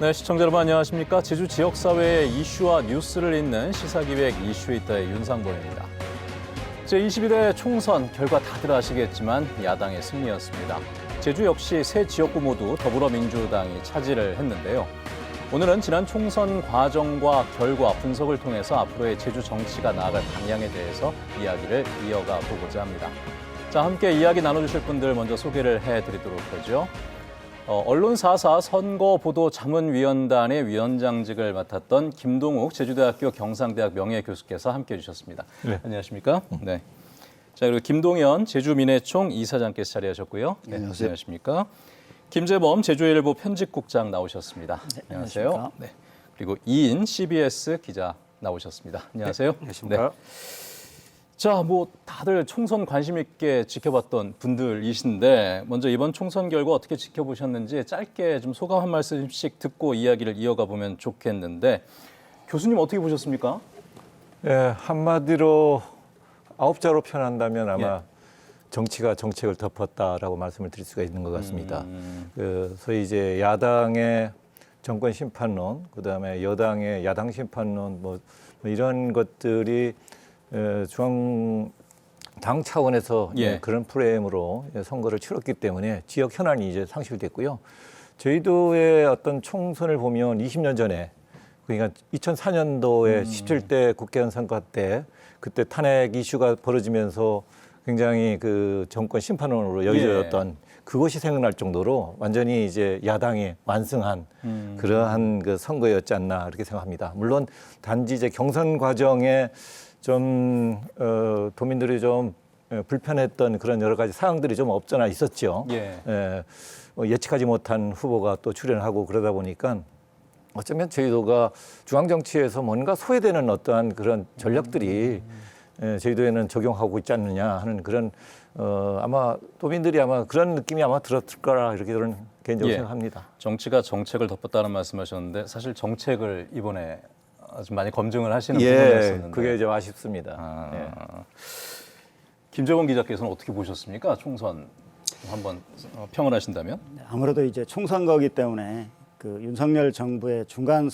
네, 시청자 여러분 안녕하십니까? 제주 지역사회의 이슈와 뉴스를 잇는 시사기획 이슈이터의 윤상범입니다. 제22대 총선 결과 다들 아시겠지만 야당의 승리였습니다. 제주 역시 세 지역구 모두 더불어민주당이 차지를 했는데요. 오늘은 지난 총선 과정과 결과 분석을 통해서 앞으로의 제주 정치가 나아갈 방향에 대해서 이야기를 이어가 보고자 합니다. 자, 함께 이야기 나눠주실 분들 먼저 소개를 해드리도록 하죠. 언론사사 선거보도자문위원단의 위원장직을 맡았던 김동욱 제주대학교 경상대학 명예교수께서 함께해 주셨습니다. 네. 안녕하십니까? 네. 자, 그리고 김동연 제주민해총 이사장께서 자리하셨고요. 네, 안녕하세요. 안녕하십니까? 김재범 제주일보 편집국장 나오셨습니다. 네, 안녕하세요. 안녕하십니까? 네. 그리고 이인 CBS 기자 나오셨습니다. 안녕하세요. 안녕하십니까? 네. 자, 다들 총선 관심 있게 지켜봤던 분들이신데 먼저 이번 총선 결과 어떻게 지켜보셨는지 짧게 좀 소감 한 말씀씩 듣고 이야기를 이어가 보면 좋겠는데 교수님 어떻게 보셨습니까? 예, 한마디로 9자로 표현한다면 아마 예. 정치가 정책을 덮었다라고 말씀을 드릴 수가 있는 것 같습니다. 소위 이제 야당의 정권 심판론, 그다음에 여당의 야당 심판론, 뭐 이런 것들이 중앙 당 차원에서 예. 그런 프레임으로 선거를 치렀기 때문에 지역 현안이 이제 상실됐고요. 저희도의 어떤 총선을 보면 20년 전에 그러니까 2004년도에 17대 국회의원 선거 때 그때 탄핵 이슈가 벌어지면서 굉장히 그 정권 심판론으로 여겨졌던 그것이 생각날 정도로 완전히 이제 야당이 완승한 그러한 그 선거였지 않나 이렇게 생각합니다. 물론 단지 이제 경선 과정에 좀 도민들이 좀 불편했던 그런 여러 가지 사항들이 좀 없잖아 있었죠. 예측하지 못한 후보가 또 출연하고 그러다 보니까 어쩌면 저희도가 중앙 정치에서 뭔가 소외되는 어떠한 그런 전략들이 저희도에는 적용하고 있지 않느냐 하는 그런 아마 도민들이 아마 그런 느낌이 아마 들었을 거라 이렇게 저는 개인적으로 생각합니다. 정치가 정책을 덮었다는 말씀하셨는데 사실 정책을 이번에 좀 많이 검증을 하시는 부분이었었는데 그게 좀 아쉽습니다. 김재범 기자께서는 어떻게 보셨습니까? 총선 한번 평을 하신다면? 아무래도 이제 총선거기 때문에 그 윤석열 정부의 중간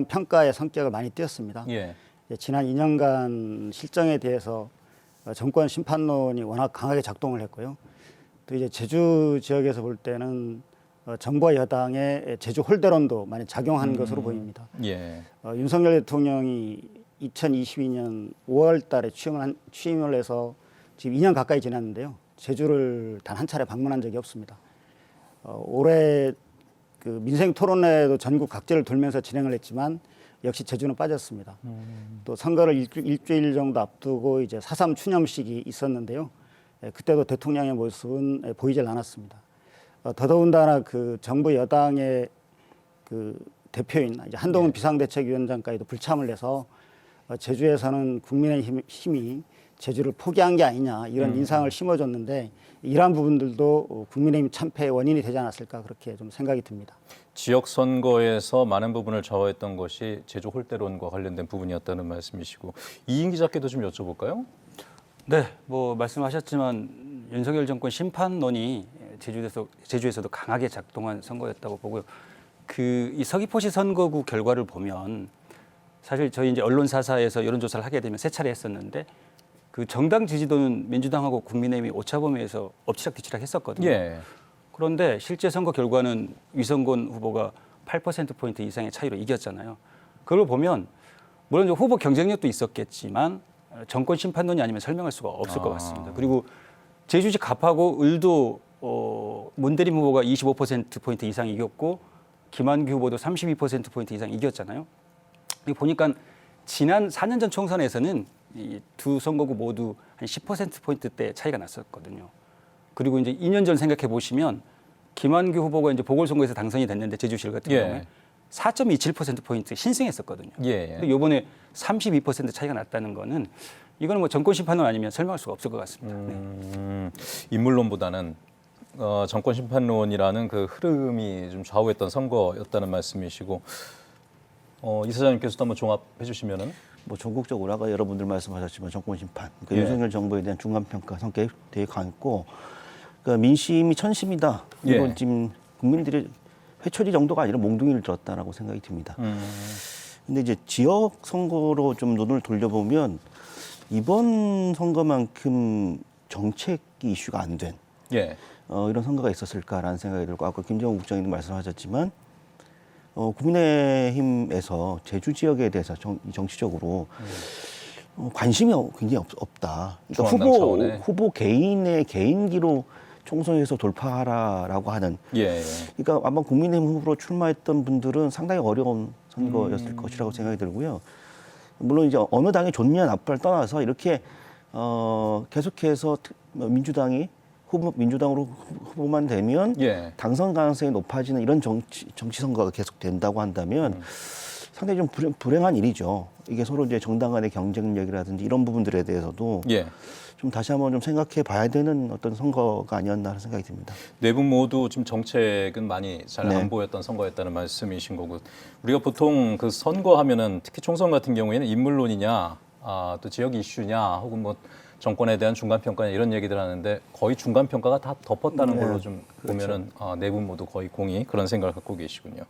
평가의 성격을 많이 띄었습니다. 예. 지난 2년간 실정에 대해서 정권 심판론이 워낙 강하게 작동을 했고요. 또 이제 제주 지역에서 볼 때는 정부와 여당의 제주 홀대론도 많이 작용한 것으로 보입니다. 예. 윤석열 대통령이 2022년 5월 달에 취임을 해서 지금 2년 가까이 지났는데요. 제주를 단 한 차례 방문한 적이 없습니다. 올해 그 민생 토론회도 전국 각지를 돌면서 진행을 했지만 역시 제주는 빠졌습니다. 또 선거를 일주일 정도 앞두고 이제 4.3 추념식이 있었는데요. 그때도 대통령의 모습은 보이질 않았습니다. 더더군다나 그 정부 여당의 그 대표인 이제 한동훈 비상대책위원장까지도 불참을 해서 제주에서는 국민의힘이 제주를 포기한 게 아니냐 이런 인상을 심어줬는데 이러한 부분들도 국민의힘 참패의 원인이 되지 않았을까 그렇게 좀 생각이 듭니다. 지역 선거에서 많은 부분을 좌우했던 것이 제주 홀대론과 관련된 부분이었다는 말씀이시고 이인 기자께도 좀 여쭤볼까요? 네, 말씀하셨지만 윤석열 정권 심판론이 제주에서도 강하게 작동한 선거였다고 보고요. 이 서귀포시 선거구 결과를 보면 사실 저희 이제 언론사사에서 여론조사를 하게 되면 세 차례 했었는데 그 정당 지지도는 민주당하고 국민의힘이 오차범위에서 엎치락뒤치락 했었거든요. 예. 그런데 실제 선거 결과는 위성곤 후보가 8%포인트 이상의 차이로 이겼잖아요. 그걸 보면 물론 후보 경쟁력도 있었겠지만 정권 심판론이 아니면 설명할 수가 없을 것 같습니다. 그리고 제주시 갑하고 을도 문대림 후보가 25%포인트 이상 이겼고 김한규 후보도 32%포인트 이상 이겼잖아요. 보니까 지난 4년 전 총선에서는 이 두 선거구 모두 한 10%포인트대 차이가 났었거든요. 그리고 이제 2년 전 생각해 보시면 김한규 후보가 이제 보궐선거에서 당선이 됐는데 제주시 같은 경우에 4.27%포인트 신승했었거든요. 근데 이번에 32% 차이가 났다는 거는 이거는 뭐 정권 심판론 아니면 설명할 수가 없을 것 같습니다. 인물론보다는 정권 심판론이라는 그 흐름이 좀 좌우했던 선거였다는 말씀이시고 이사장님께서도 한번 종합해 주시면은 뭐 전국적으로 아까 여러분들 말씀하셨지만 정권 심판, 그러니까 윤석열 정부에 대한 중간 평가 성격이 되게 강했고, 그러니까 민심이 천심이다. 이건 지금 국민들이 회초리 정도가 아니라 몽둥이를 들었다라고 생각이 듭니다. 근데 이제 지역 선거로 좀 눈을 돌려보면 이번 선거만큼 정책 이슈가 안 된 예. 이런 선거가 있었을까라는 생각이 들고 아까 김정은 국장님도 말씀하셨지만 국민의힘에서 제주 지역에 대해서 정치적으로 관심이 굉장히 없다. 그러니까 중앙당 차원에. 후보 개인의 개인기로 총선에서 돌파하라라고 하는. 예. 그러니까 아마 국민의힘 후보로 출마했던 분들은 상당히 어려운 선거였을 것이라고 생각이 들고요. 물론 이제 어느 당이 좋냐 나빠를 떠나서 이렇게 계속해서 민주당이 민주당으로 후보만 되면 예. 당선 가능성이 높아지는 이런 정치 선거가 계속 된다고 한다면 상당히 좀 불행한 일이죠. 이게 서로 이제 정당 간의 경쟁력이라든지 이런 부분들에 대해서도 예. 좀 다시 한번 좀 생각해 봐야 되는 어떤 선거가 아니었나 하는 생각이 듭니다. 네 분 모두 지금 정책은 많이 잘 안 네. 보였던 선거였다는 말씀이신 거고 우리가 보통 그 선거하면은 특히 총선 같은 경우에는 인물론이냐 또 지역 이슈냐 혹은 뭐 정권에 대한 중간 평가냐 이런 얘기들 하는데 거의 중간 평가가 다 덮었다는 걸로 좀 보면은 네 분 모두 거의 공이 그런 생각을 갖고 계시군요.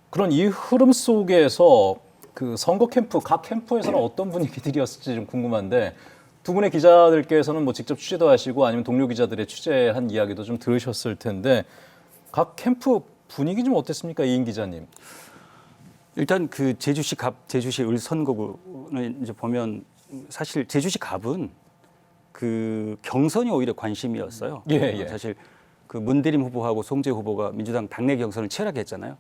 그런 이 흐름 속에서 그 선거 캠프 각 캠프에서는 어떤 분위기들이었을지 좀 궁금한데 두 분의 기자들께서는 뭐 직접 취재도 하시고 아니면 동료 기자들의 취재한 이야기도 좀 들으셨을 텐데 각 캠프 분위기 좀 어땠습니까, 이인 기자님? 일단 그 제주시 을 선거구는 이제 보면 사실 제주시 갑은 그 경선이 오히려 관심이었어요. 예. 사실 그 문대림 후보하고 송재 후보가 민주당 당내 경선을 치열하게 했잖아요.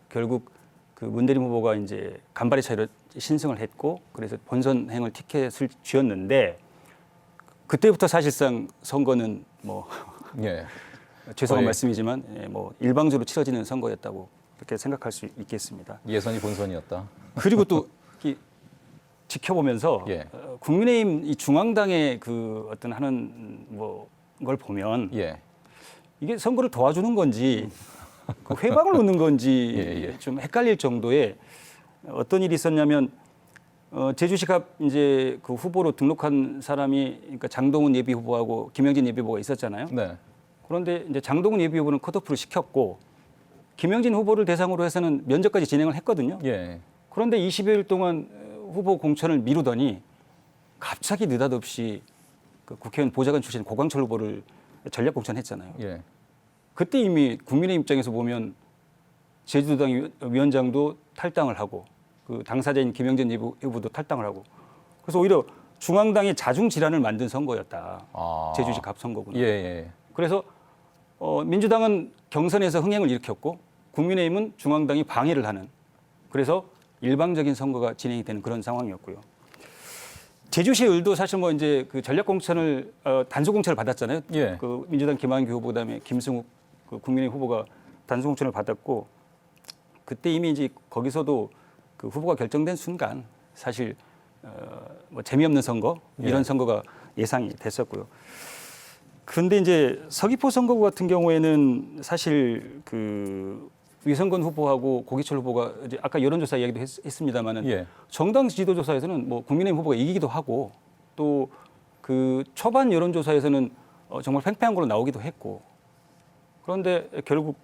결국 그 문대림 후보가 이제 간발의 차이로 신승을 했고 그래서 본선행을 티켓을 쥐었는데 그때부터 사실상 선거는 뭐 예. 죄송한 거의- 말씀이지만 뭐 일방적으로 치러지는 선거였다고 그렇게 생각할 수 있겠습니다. 예선이 본선이었다. 그리고 또 이 지켜보면서 예. 국민의힘 이 중앙당의 그 어떤 하는 뭐 걸 보면 예. 이게 선거를 도와주는 건지 그 회방을 놓는 건지 예. 좀 헷갈릴 정도의 어떤 일이 있었냐면 제주시갑 이제 그 후보로 등록한 사람이 그러니까 장동훈 예비 후보하고 김영진 예비 후보가 있었잖아요. 네. 그런데 이제 장동훈 예비 후보는 컷오프를 시켰고 김영진 후보를 대상으로 해서는 면접까지 진행을 했거든요. 예. 그런데 20여일 동안 후보 공천을 미루더니 갑자기 느닷없이 그 국회의원 보좌관 출신 고광철 후보를 전략 공천했잖아요. 예. 그때 이미 국민의 입장에서 보면 제주도당 위원장도 탈당을 하고 그 당사자인 김영진 후보도 탈당을 하고 그래서 오히려 중앙당의 자중 질환을 만든 선거였다. 제주시 갑 선거구나. 예. 그래서 민주당은 경선에서 흥행을 일으켰고 국민의힘은 중앙당이 방해를 하는 그래서 일방적인 선거가 진행이 되는 그런 상황이었고요. 제주시 을도 사실 뭐 이제 그 전략 공천을 단수 공천을 받았잖아요. 예. 그 민주당 김한규 후보 그다음에 김승욱 그 국민의힘 후보가 단수 공천을 받았고 그때 이미 이제 거기서도 그 후보가 결정된 순간 사실 뭐 재미없는 선거 이런 선거가 예상이 됐었고요. 그런데 이제 서귀포 선거구 같은 경우에는 사실 그 위성건 후보하고 고기철 후보가 이제 아까 여론조사 이야기도 했습니다만은 예. 정당 지지도조사에서는 뭐 국민의힘 후보가 이기기도 하고 또 그 초반 여론조사에서는 정말 팽팽한 걸로 나오기도 했고 그런데 결국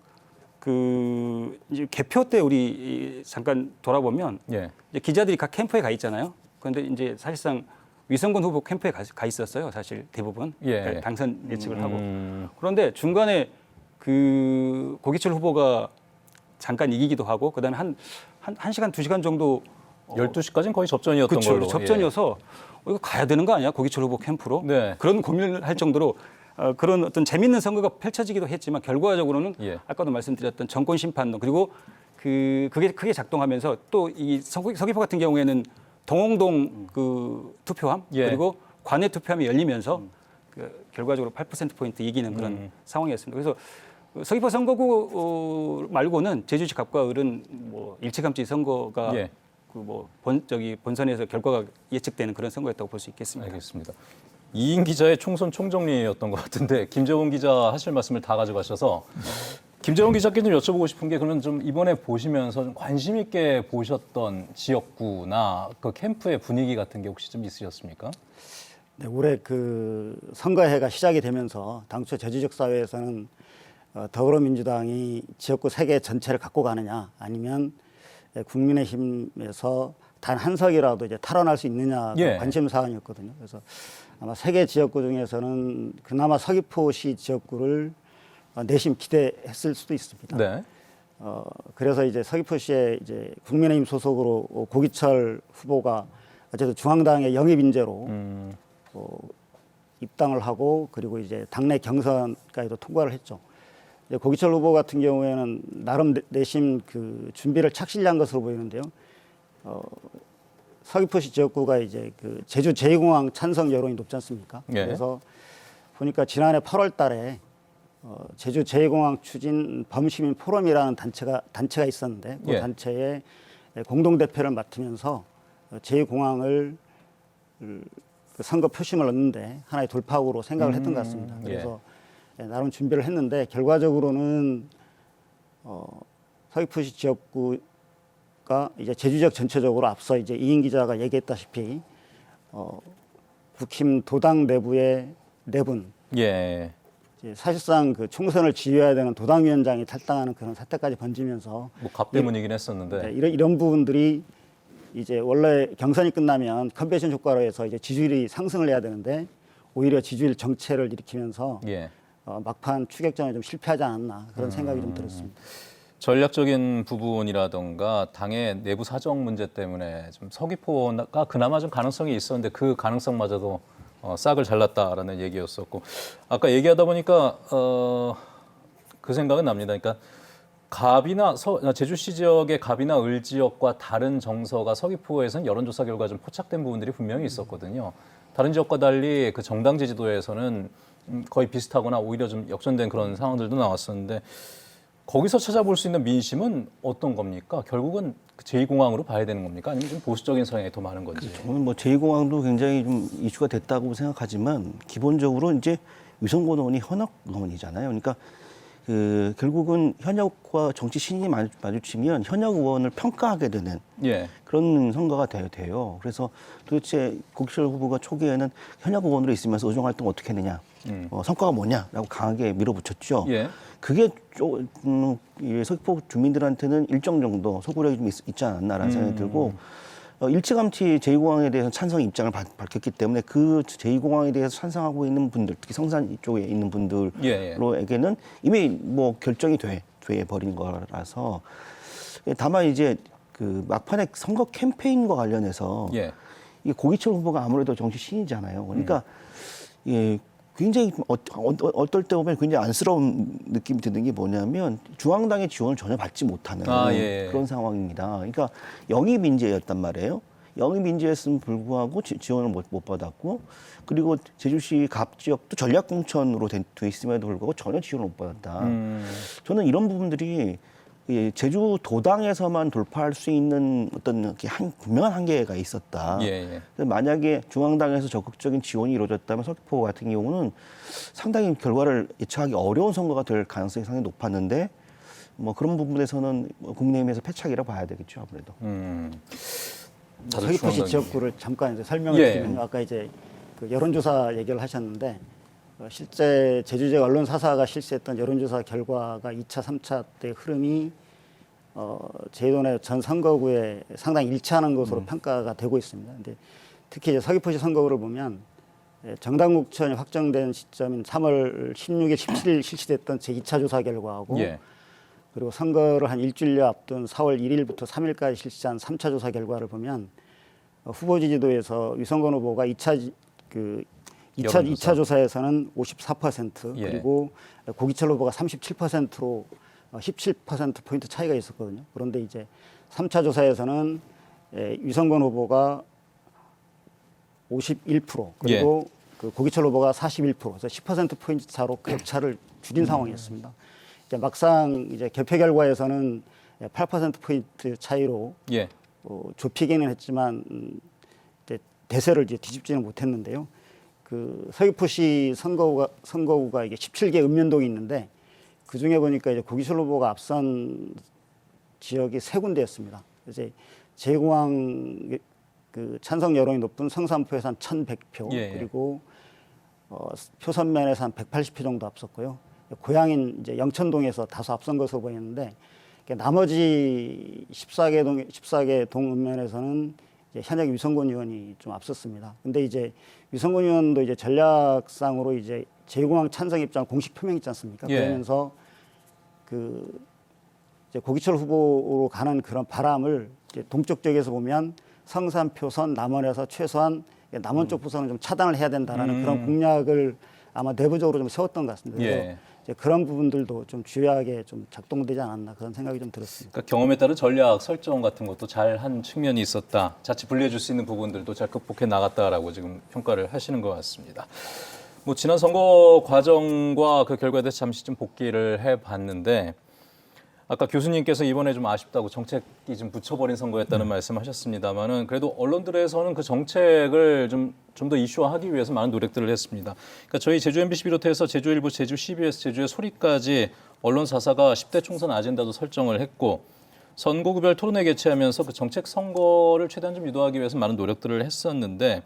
그 이제 개표 때 우리 잠깐 돌아보면 예. 이제 기자들이 각 캠프에 가 있잖아요. 그런데 이제 사실상 위성건 후보 캠프에 가 있었어요. 사실 대부분 예. 그러니까 당선 예측을 하고 그런데 중간에 그 고기철 후보가 잠깐 이기기도 하고 그다음에 한 시간 2시간 정도 12시까지는 거의 접전이었던 그쵸, 걸로. 접전이어서 이거 가야 되는 거 아니야? 고기철 후보 캠프로? 네. 그런 고민을 할 정도로 그런 어떤 재밌는 선거가 펼쳐지기도 했지만 결과적으로는 예. 아까도 말씀드렸던 정권 심판론 그리고 그게 크게 작동하면서 또 이 서귀포 같은 경우에는 동홍동 그 투표함 예. 그리고 관내 투표함이 열리면서 그 결과적으로 8%포인트 이기는 그런 상황이었습니다. 그래서 서귀포 선거구 말고는 제주시 갑과 을은 뭐 일찌감치 선거가 예. 그 뭐 본선에서 결과가 예측되는 그런 선거였다고 볼 수 있겠습니다. 알겠습니다. 이인 기자의 총선 총정리였던 것 같은데 김재원 기자 하실 말씀을 다 가져가셔서 김재원 기자께 좀 여쭤보고 싶은 게 그러면 좀 이번에 보시면서 좀 관심 있게 보셨던 지역구나 그 캠프의 분위기 같은 게 혹시 좀 있으셨습니까? 네, 올해 그 선거해가 시작이 되면서 당초 제주적 사회에서는 더불어민주당이 지역구 3개 전체를 갖고 가느냐 아니면 국민의힘에서 단 한 석이라도 이제 탈환할 수 있느냐가 예. 관심 사안이었거든요. 그래서 아마 3개 지역구 중에서는 그나마 서귀포시 지역구를 내심 기대했을 수도 있습니다. 네. 그래서 이제 서귀포시에 이제 국민의힘 소속으로 고기철 후보가 어쨌든 중앙당의 영입 인재로 입당을 하고 그리고 이제 당내 경선까지도 통과를 했죠. 이제 고기철 후보 같은 경우에는 나름 내심 그 준비를 착실히 한 것으로 보이는데요. 서귀포시 지역구가 이제 그 제주 제2공항 찬성 여론이 높지 않습니까? 예. 그래서 보니까 지난해 8월달에 제주 제2공항 추진 범시민 포럼이라는 단체가 있었는데 그 예. 단체의 공동 대표를 맡으면서 제2공항을 그 선거 표심을 얻는데 하나의 돌파구로 생각을 했던 것 같습니다. 그래서 나름 준비를 했는데 결과적으로는 서귀포시 지역구가 이제 제주 지역 전체적으로 앞서 이제 이인 기자가 얘기했다시피 국힘 도당 내부의 내분, 예. 이제 사실상 그 총선을 지휘해야 되는 도당위원장이 탈당하는 그런 사태까지 번지면서 뭐 갑 때문이긴 했었는데. 이런 부분들이 이제 원래 경선이 끝나면 컨벤션 효과로 해서 이제 지지율이 상승을 해야 되는데 오히려 지지율 정체를 일으키면서 예. 막판 추격전에 좀 실패하지 않았나 그런 생각이 좀 들었습니다. 전략적인 부분이라던가 당의 내부 사정 문제 때문에 좀 서귀포가 그나마 좀 가능성이 있었는데 그 가능성마저도 싹을 잘랐다라는 얘기였었고 아까 얘기하다 보니까 그 생각은 납니다. 그러니까 갑이나 제주시 지역의 갑이나 을 지역과 다른 정서가 서귀포에서는 여론조사 결과 좀 포착된 부분들이 분명히 있었거든요. 다른 지역과 달리 그 정당 지지도에서는 거의 비슷하거나 오히려 좀 역전된 그런 상황들도 나왔었는데 거기서 찾아볼 수 있는 민심은 어떤 겁니까? 결국은 제2공항으로 봐야 되는 겁니까? 아니면 좀 보수적인 성향이 더 많은 건지. 저는 뭐 제2공항도 굉장히 좀 이슈가 됐다고 생각하지만 기본적으로 이제 위성권 의원이 현역 의원이잖아요. 그러니까 그 결국은 현역과 정치 신이 마주치면 현역 의원을 평가하게 되는 예. 그런 선거가 돼요. 그래서 도대체 고기철 후보가 초기에는 현역 의원으로 있으면서 의정활동 어떻게 했느냐, 성과가 뭐냐라고 강하게 밀어붙였죠. 예. 그게 서귀포 주민들한테는 일정 정도 소구력이 좀 있지 않았나라는 생각이 들고 일찌감치 제2공항에 대해서 찬성 입장을 밝혔기 때문에 그 제2공항에 대해서 찬성하고 있는 분들, 특히 성산 쪽에 있는 분들로에게는 이미 뭐 결정이 돼 버린 거라서 다만 이제 그 막판에 선거 캠페인과 관련해서 예. 이 고기철 후보가 아무래도 정치 신이잖아요. 그러니까 예. 굉장히 어떨 때 보면 굉장히 안쓰러운 느낌이 드는 게 뭐냐면 중앙당의 지원을 전혀 받지 못하는 그런 상황입니다. 그러니까 영입 인재였단 말이에요. 영입 인재였음에 불구하고 지원을 못 받았고 그리고 제주시 갑 지역도 전략 공천으로 돼 있음에도 불구하고 전혀 지원을 못 받았다. 저는 이런 부분들이 제주 도당에서만 돌파할 수 있는 어떤 분명한 한계가 있었다. 예. 만약에 중앙당에서 적극적인 지원이 이루어졌다면 서귀포 같은 경우는 상당히 결과를 예측하기 어려운 선거가 될 가능성이 상당히 높았는데 뭐 그런 부분에서는 국민의힘에서 패착이라고 봐야 되겠죠, 아무래도. 서귀포시 지역구를 잠깐 이제 설명을 드리면요. 아까 이제 그 여론조사 얘기를 하셨는데 실제 제주 지역 언론사사가 실시했던 여론조사 결과가 2차, 3차 때 흐름이 제주도 전 선거구에 상당히 일치하는 것으로 평가가 되고 있습니다. 근데 특히 이제 서귀포시 선거구를 보면 정당국천이 확정된 시점인 3월 16일, 17일 실시됐던 제2차 조사 결과하고 그리고 선거를 한 일주일여 앞둔 4월 1일부터 3일까지 실시한 3차 조사 결과를 보면 후보 지지도에서 유성건 후보가 2차 조사에서는 54% 그리고 고기철 후보가 37%로 17%포인트 차이가 있었거든요. 그런데 이제 3차 조사에서는 유성건 후보가 51% 그리고 그 고기철 후보가 41% 그래서 10%포인트 차로 격차를 줄인 상황이었습니다. 이제 막상 이제 개표 결과에서는 8%포인트 차이로 좁히기는 했지만 대세를 이제 뒤집지는 못했는데요. 그 서귀포시 선거구가 이게 17개 읍면동이 있는데 그 중에 보니까 이제 고기철 후보가 앞선 지역이 3군데였습니다. 이제 제2공항 그 찬성 여론이 높은 성산포에서 한 1,100표 그리고 표선면에서 한 180표 정도 앞섰고요. 고향인 이제 영천동에서 다소 앞선 것으로 보이는데 나머지 14개 동 읍면에서는 이제 현역 위성곤 의원이 좀 앞섰습니다. 근데 이제 위성곤 의원도 이제 전략상으로 이제 제1공항 찬성 입장 공식 표명했지 않습니까? 예. 그러면서 이제 고기철 후보로 가는 그런 바람을 이제 동쪽 지역에서 보면 성산, 표선, 남원에서 최소한 남원 쪽 부서는 좀 차단을 해야 된다라는 그런 공약을 아마 내부적으로 좀 세웠던 것 같습니다. 그래서 예. 이제 그런 부분들도 좀 주요하게 좀 작동되지 않았나 그런 생각이 좀 들었습니다. 그러니까 경험에 따른 전략 설정 같은 것도 잘 한 측면이 있었다. 자칫 불리해줄 수 있는 부분들도 잘 극복해 나갔다라고 지금 평가를 하시는 것 같습니다. 뭐 지난 선거 과정과 그 결과에 대해서 잠시 좀 복기를 해봤는데 아까 교수님께서 이번에 좀 아쉽다고 정책이 좀 붙여버린 선거였다는 말씀하셨습니다만은 그래도 언론들에서는 그 정책을 좀 더 이슈화하기 위해서 많은 노력들을 했습니다. 그러니까 저희 제주 MBC 비롯해서 제주일보, 제주 CBS, 제주의 소리까지 언론사사가 10대 총선 아젠다도 설정을 했고 선거구별 토론회 개최하면서 그 정책 선거를 최대한 좀 유도하기 위해서 많은 노력들을 했었는데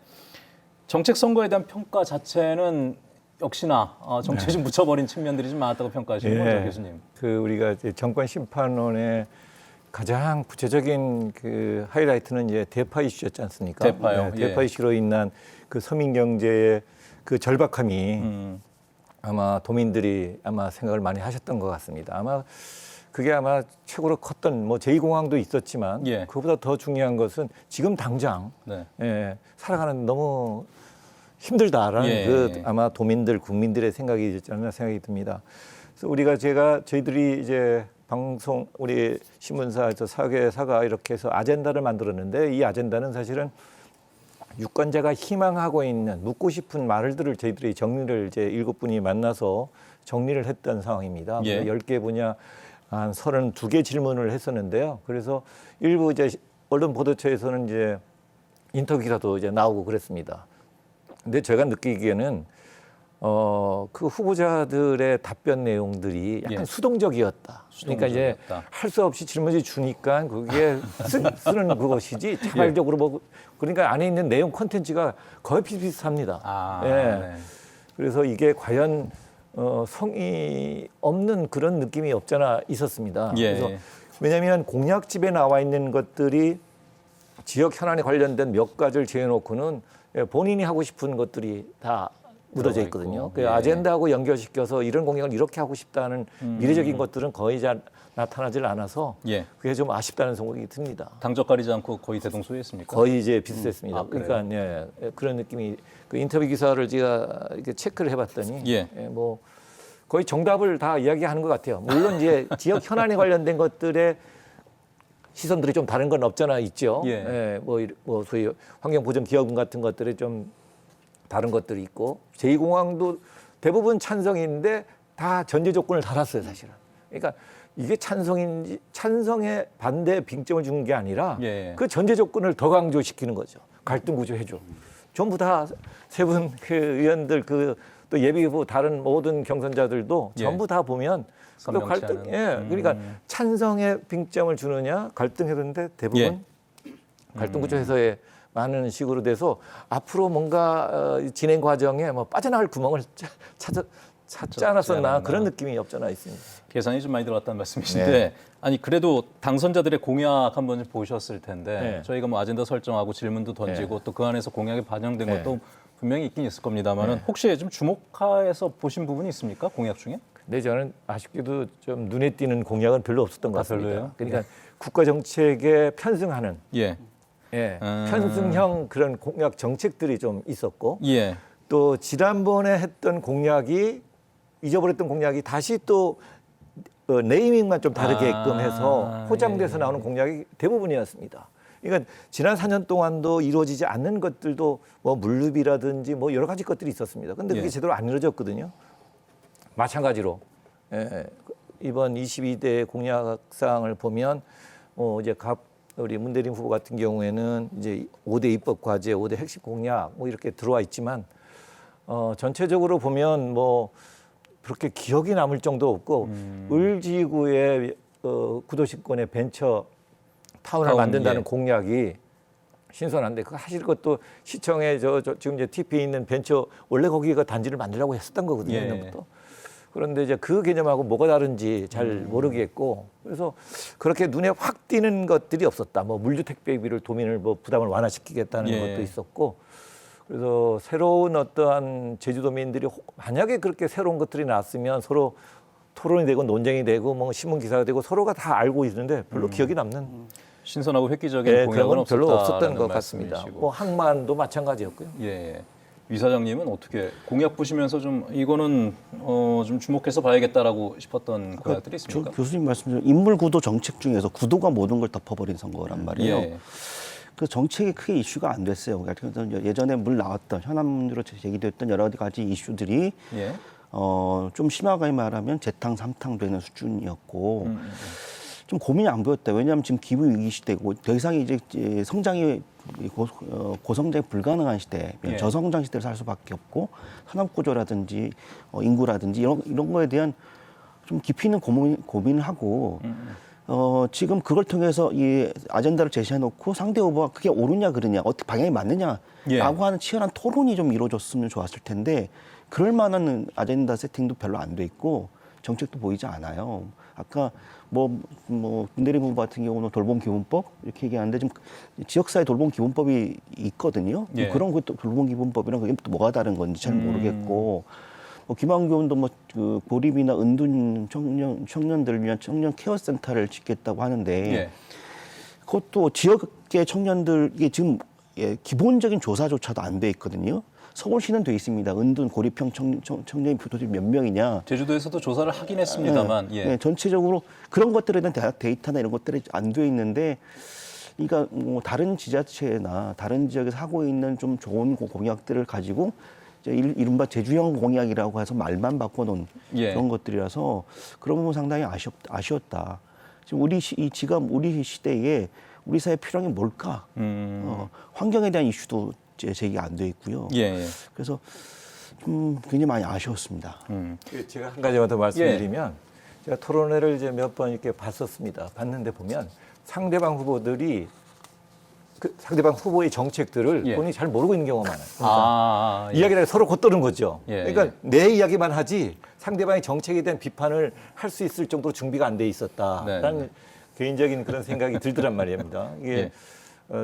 정책 선거에 대한 평가 자체는 역시나 정책이 좀 묻혀버린 측면들이 좀 많았다고 평가하시는 거죠, 교수님? 그 우리가 이제 정권 심판론의 가장 구체적인 그 하이라이트는 이제 대파 이슈였지 않습니까? 대파요. 예. 대파 이슈로 인한 그 서민 경제의 그 절박함이 아마 도민들이 아마 생각을 많이 하셨던 것 같습니다. 아마 그게 아마 최고로 컸던 뭐 제2공항도 있었지만 예. 그보다 더 중요한 것은 지금 당장 네. 살아가는 너무 힘들다라는 예. 그 아마 도민들 국민들의 생각이 있지 않나 생각이 듭니다. 그래서 저희들이 이제 방송 우리 신문사에서 사계사가 이렇게 해서 아젠다를 만들었는데 이 아젠다는 사실은 유권자가 희망하고 있는 묻고 싶은 말들을 저희들이 정리를 이제 7분이 만나서 정리를 했던 상황입니다. 예. 10개 분야 한 32개 질문을 했었는데요. 그래서 일부 이제 언론 보도처에서는 이제 인터뷰 기사도 이제 나오고 그랬습니다. 근데 제가 느끼기에는 그 후보자들의 답변 내용들이 약간 예. 수동적이었다. 그러니까 이제 할 수 없이 질문지 주니까 그게 쓰는 그것이지 자발적으로 뭐 그러니까 안에 있는 내용 콘텐츠가 거의 비슷비슷합니다. 예. 네. 그래서 이게 과연 성의 없는 그런 느낌이 없잖아 있었습니다. 예. 그래서 왜냐하면 공약집에 나와 있는 것들이 지역 현안에 관련된 몇 가지를 정해놓고는 본인이 하고 싶은 것들이 다 묻어져 있거든요. 그 예. 아젠다하고 연결시켜서 이런 공약을 이렇게 하고 싶다는 미래적인 것들은 거의 잘 나타나질 않아서 예. 그게 좀 아쉽다는 생각이 듭니다. 당적 가리지 않고 거의 대동소이했습니까? 거의 이제 비슷했습니다. 아, 그래요? 그러니까 그런 느낌이 그 인터뷰 기사를 제가 이렇게 체크를 해봤더니 예. 뭐 거의 정답을 다 이야기하는 것 같아요. 물론 이제 지역 현안에 관련된 것들의 시선들이 좀 다른 건 없잖아 있죠. 예. 뭐 소위 환경보전기업금 같은 것들이 좀 다른 것들이 있고 제2공항도 대부분 찬성인데 다 전제 조건을 달았어요, 사실은. 그러니까 이게 찬성에 반대 빙점을 주는 게 아니라 예. 그 전제 조건을 더 강조시키는 거죠. 갈등 구조 해줘. 전부 다 세 분 그 의원들 또 예비 후보 다른 모든 경선자들도 예. 전부 다 보면 또 선명치 갈등, 않은. 그러니까 찬성에 빙점을 주느냐 갈등해서는데 대부분 예. 갈등 구조 해소에 많은 식으로 돼서 앞으로 뭔가 진행 과정에 뭐 빠져나갈 구멍을 찾지 않았었나 않았나. 그런 느낌이 없잖아 있습니다. 계산이 좀 많이 들어갔다는 말씀이신데 네. 아니 그래도 당선자들의 공약 한번 보셨을 텐데 네. 저희가 뭐 아젠다 설정하고 질문도 던지고 또 그 안에서 공약이 반영된 네. 것도 분명히 있긴 있을 겁니다만은 네. 혹시 좀 주목해서 보신 부분이 있습니까? 공약 중에? 근데 저는 아쉽게도 좀 눈에 띄는 공약은 별로 없었던 것 아, 같습니다. 별로예요? 그러니까 국가 정책에 편승하는 예. 편승형 그런 공약 정책들이 좀 있었고 예. 또 지난번에 했던 공약이 잊어버렸던 공약이 다시 또 네이밍만 좀 다르게끔 해서 포장돼서 나오는 공약이 대부분이었습니다. 그러니까 지난 4년 동안도 이루어지지 않는 것들도 뭐 물류비라든지 뭐 여러 가지 것들이 있었습니다. 근데 그게 예. 제대로 안 이루어졌거든요. 마찬가지로 이번 22대 공약사항을 보면 이제 우리 문대림 후보 같은 경우에는 이제 5대 입법 과제, 5대 핵심 공약 뭐 이렇게 들어와 있지만 전체적으로 보면 뭐 그렇게 기억이 남을 정도 없고 을지구의 구도시권의 벤처 타운을 만든다는 예. 공약이 신선한데 그 하실 것도 시청에 지금 이제 TP에 있는 벤처 원래 거기가 단지를 만들라고 했었던 거거든요. 예. 예전부터. 그런데 이제 그 개념하고 뭐가 다른지 잘 모르겠고 그래서 그렇게 눈에 확 띄는 것들이 없었다. 뭐 물류 택배비를 도민을 뭐 부담을 완화시키겠다는 예. 것도 있었고 그래서 새로운 어떠한 제주도민들이 만약에 그렇게 새로운 것들이 나왔으면 서로 토론이 되고 논쟁이 되고 뭐 신문 기사가 되고 서로가 다 알고 있는데 별로 기억이 남는 신선하고 획기적인 그런 공약은 건 별로 없었던 없었다는 것 같습니다. 말씀이시고. 뭐 항만도 마찬가지였고요. 예. 이사장님은 어떻게 공약 보시면서 좀 이거는 좀 주목해서 봐야겠다라고 싶었던 공약들이 저 있습니까? 교수님 말씀대로 인물 구도 정책 중에서 구도가 모든 걸 덮어버린 선거란 말이에요. 예. 그 정책이 크게 이슈가 안 됐어요. 그래서 예전에 물 나왔던 현안으로 제기됐던 여러 가지 이슈들이 예. 좀 심하게 말하면 재탕 삼탕 되는 수준이었고 좀 고민이 안 보였다. 왜냐하면 지금 기후 위기 시대고 더 이상 이제 성장이 고성장이 불가능한 시대, 예. 저성장 시대를 살 수밖에 없고 산업 구조라든지 인구라든지 이런 거에 대한 좀 깊이 있는 고민을 하고 지금 그걸 통해서 이 아젠다를 제시해놓고 상대 후보가 그게 옳으냐 그르냐 어떻게 방향이 맞느냐라고 예. 하는 치열한 토론이 좀 이루어졌으면 좋았을 텐데 그럴 만한 아젠다 세팅도 별로 안 돼 있고 정책도 보이지 않아요. 아까 문대림 후보 같은 경우는 돌봄 기본법 이렇게 얘기하는데 좀 지역사회 돌봄 기본법이 있거든요. 예. 그런 것도 돌봄 기본법이랑 그게 또 뭐가 다른 건지 잘 모르겠고 김한규 의원도 그 고립이나 은둔 청년들을 위한 청년 케어 센터를 짓겠다고 하는데 예. 그것도 지역의 청년들이 지금 기본적인 조사조차도 안 돼 있거든요. 서울시는 돼 있습니다. 은둔 고립형 청년이 도대체 몇 명이냐. 제주도에서도 조사를 하긴 했습니다만 예. 전체적으로 그런 것들에 대한 데이터나 이런 것들이 안 돼 있는데 그러니까 뭐 다른 지자체나 다른 지역에서 하고 있는 좀 좋은 공약들을 가지고 이제 이른바 제주형 공약이라고 해서 말만 바꿔놓은 예. 그런 것들이라서 그런 부분 상당히 아쉬웠다. 지금 우리 시대에 우리 사회 필요한 게 뭘까? 환경에 대한 이슈도 제기가 안 돼 있고요. 예. 그래서 좀 굉장히 많이 아쉬웠습니다. 제가 한 가지만 더 말씀드리면 제가 토론회를 이제 몇 번 이렇게 봤었습니다. 봤는데 보면 상대방 후보들이 그 상대방 후보의 정책들을 예. 본인이 잘 모르고 있는 경우가 많아요. 그러니까 예. 이야기를 서로 겉도는 거죠. 예, 그러니까 예. 내 이야기만 하지 상대방의 정책에 대한 비판을 할 수 있을 정도로 준비가 안 돼 있었다라는 네. 개인적인 그런 생각이 들더란 말입니다. 이게 예.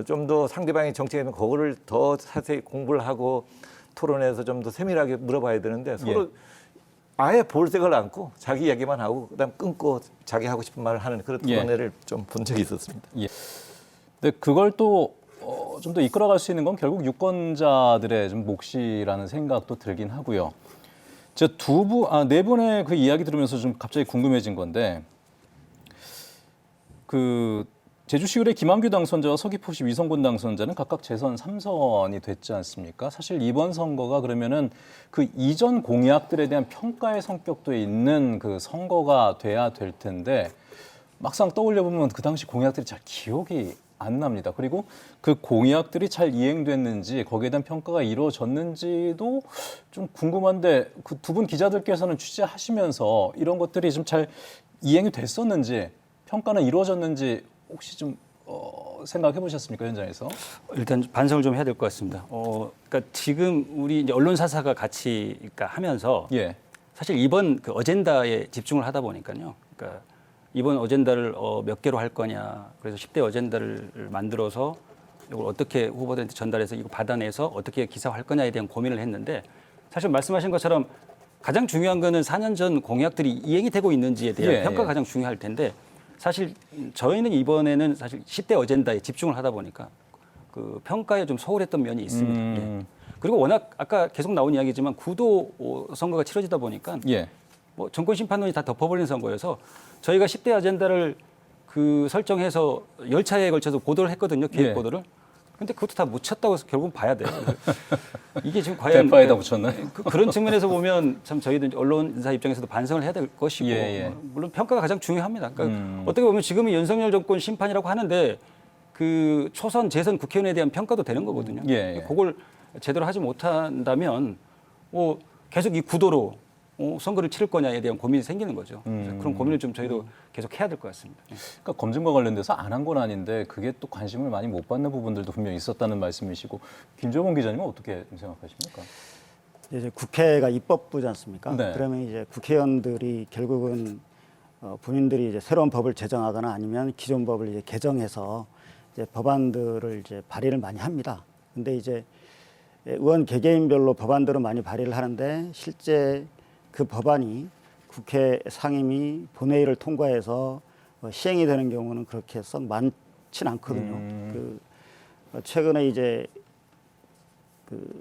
좀 더 상대방의 정책에 대한 그거를 더 자세히 공부를 하고 토론에서 좀 더 세밀하게 물어봐야 되는데 서로 예. 아예 볼색을 안고 자기 이야기만 하고 그다음 끊고 자기 하고 싶은 말을 하는 그런 예. 토론회를 좀 본 적이 있었습니다. 예. 근데 그걸 또 좀 더 이끌어갈 수 있는 건 결국 유권자들의 좀 몫이라는 생각도 들긴 하고요. 저 네 분의 그 이야기 들으면서 좀 갑자기 궁금해진 건데 그 제주시의회 김한규 당선자와 서귀포시 위성군 당선자는 각각 재선 3선이 됐지 않습니까? 사실 이번 선거가 그러면은 그 이전 공약들에 대한 평가의 성격도 있는 그 선거가 돼야 될 텐데 막상 떠올려 보면 그 당시 공약들이 잘 기억이 안 납니다. 그리고 그 공약들이 잘 이행됐는지 거기에 대한 평가가 이루어졌는지도 좀 궁금한데 그 두 분 기자들께서는 취재하시면서 이런 것들이 좀 잘 이행이 됐었는지 평가는 이루어졌는지 혹시 좀 생각해 보셨습니까, 현장에서? 일단 반성을 좀 해야 될 것 같습니다. 그러니까 지금 우리 이제 언론사가 같이 그러니까 하면서 예. 사실 이번 그 어젠다에 집중을 하다 보니까요. 그러니까 이번 어젠다를 몇 개로 할 거냐. 그래서 10대 어젠다를 만들어서 이걸 어떻게 후보들한테 전달해서 이거 받아내서 어떻게 기사화할 거냐에 대한 고민을 했는데 사실 말씀하신 것처럼 가장 중요한 거는 4년 전 공약들이 이행이 되고 있는지에 대한 예, 평가가 예. 가장 중요할 텐데 사실 저희는 이번에는 사실 10대 어젠다에 집중을 하다 보니까 그 평가에 좀 소홀했던 면이 있습니다. 예. 그리고 워낙 아까 계속 나온 이야기지만 구도 선거가 치러지다 보니까 예. 뭐 정권 심판론이 다 덮어버리는 선거여서 저희가 10대 아젠다를 그 설정해서 열차에 걸쳐서 보도를 했거든요. 기획 예. 보도를. 근데 그것도 다 묻혔다고 해서 결국은 봐야 돼요. 이게 지금 과연 대파에다 묻혔나요? 그런 측면에서 보면 참 저희들 언론사 입장에서도 반성을 해야 될 것이고 예, 예. 물론 평가가 가장 중요합니다. 그러니까 어떻게 보면 지금은 윤석열 정권 심판이라고 하는데 그 초선 재선 국회의원에 대한 평가도 되는 거거든요. 예, 예. 그걸 제대로 하지 못한다면 계속 이 구도로 선거를 치를 거냐에 대한 고민이 생기는 거죠. 그래서 그런 고민을 좀 저희도 계속 해야 될 것 같습니다. 예. 그러니까 검증과 관련돼서 안 한 건 아닌데 그게 또 관심을 많이 못 받는 부분들도 분명히 있었다는 말씀이시고 김정은 기자님은 어떻게 생각하십니까? 이제 국회가 입법부지 않습니까? 네. 그러면 이제 국회의원들이 결국은 본인들이 이제 새로운 법을 제정하거나 아니면 기존 법을 이제 개정해서 이제 법안들을 이제 발의를 많이 합니다. 근데 이제 의원 개개인별로 법안들은 많이 발의를 하는데 실제 그 법안이 국회 상임위 본회의를 통과해서 시행이 되는 경우는 그렇게 썩 많지는 않거든요. 최근에 이제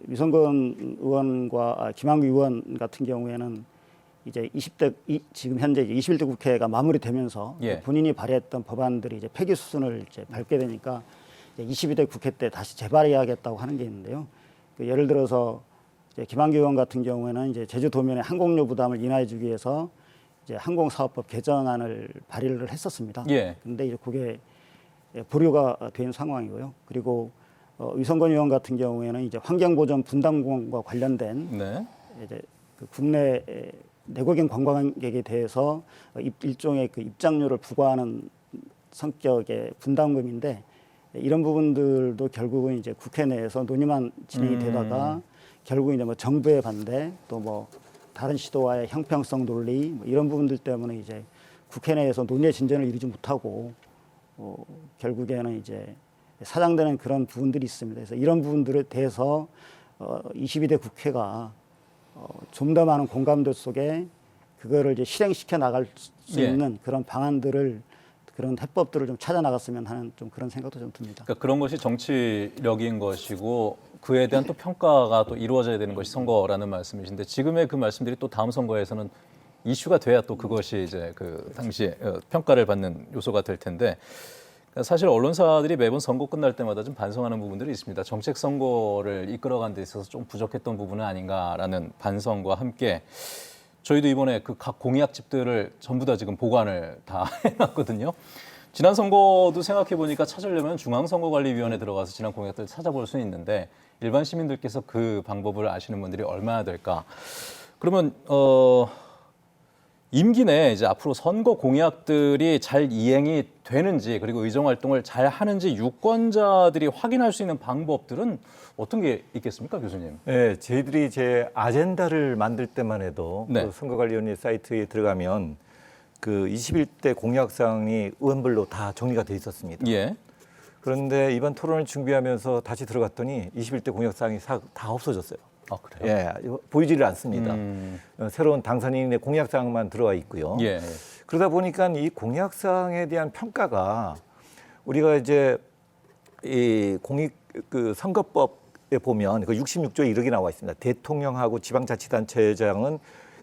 유성건 의원과 김한규 의원 같은 경우에는 이제 지금 현재 21대 국회가 마무리되면서 예. 본인이 발의했던 법안들이 이제 폐기 수순을 이제 밟게 되니까 이제 22대 국회 때 다시 재발의하겠다고 하는 게 있는데요. 예를 들어서 이제 김한규 의원 같은 경우에는 이제 제주도면의 항공료 부담을 인하해주기 위해서 이제 항공사업법 개정안을 발의를 했었습니다. 예. 근데 이제 그게 보류가 된 상황이고요. 그리고 유성건 의원 같은 경우에는 이제 환경보전 분담금과 관련된 네. 이제 그 국내 내국인 관광객에 대해서 일종의 그 입장료를 부과하는 성격의 분담금인데 이런 부분들도 결국은 이제 국회 내에서 논의만 진행이 되다가 결국 이제 뭐 정부의 반대 또 뭐 다른 시도와의 형평성 논리 뭐 이런 부분들 때문에 이제 국회 내에서 논의의 진전을 이루지 못하고 결국에는 이제 사장되는 그런 부분들이 있습니다. 그래서 이런 부분들에 대해서 22대 국회가 좀 더 많은 공감대 속에 그거를 이제 실행시켜 나갈 수 예. 있는 그런 방안들을 그런 해법들을 좀 찾아 나갔으면 하는 좀 그런 생각도 좀 듭니다. 그러니까 그런 것이 정치력인 것이고 그에 대한 또 평가가 또 이루어져야 되는 것이 선거라는 말씀이신데 지금의 그 말씀들이 또 다음 선거에서는 이슈가 돼야 또 그것이 이제 그 당시에 평가를 받는 요소가 될 텐데 사실 언론사들이 매번 선거 끝날 때마다 좀 반성하는 부분들이 있습니다. 정책 선거를 이끌어가는 데 있어서 좀 부족했던 부분은 아닌가라는 반성과 함께 저희도 이번에 그 각 공약집들을 전부 다 지금 보관을 다 해놨거든요. 지난 선거도 생각해 보니까 찾으려면 중앙선거관리위원회 들어가서 지난 공약들을 찾아볼 수는 있는데 일반 시민들께서 그 방법을 아시는 분들이 얼마나 될까? 그러면 임기 내에 이제 앞으로 선거 공약들이 잘 이행이 되는지 그리고 의정 활동을 잘 하는지 유권자들이 확인할 수 있는 방법들은 어떤 게 있겠습니까, 교수님? 네, 저희들이 이제 아젠다를 만들 때만 해도 네. 그 선거관리위원회 사이트에 들어가면 그 21대 공약사항이 의원별로 다 정리가 돼 있었습니다. 예. 그런데 이번 토론을 준비하면서 다시 들어갔더니 21대 공약사항이 다 없어졌어요. 아, 그래요? 예, 보이지를 않습니다. 새로운 당선인의 공약사항만 들어와 있고요. 예. 그러다 보니까 이 공약사항에 대한 평가가 우리가 이제 이 그 선거법에 보면 그 66조에 이렇게 나와 있습니다. 대통령하고 지방자치단체장은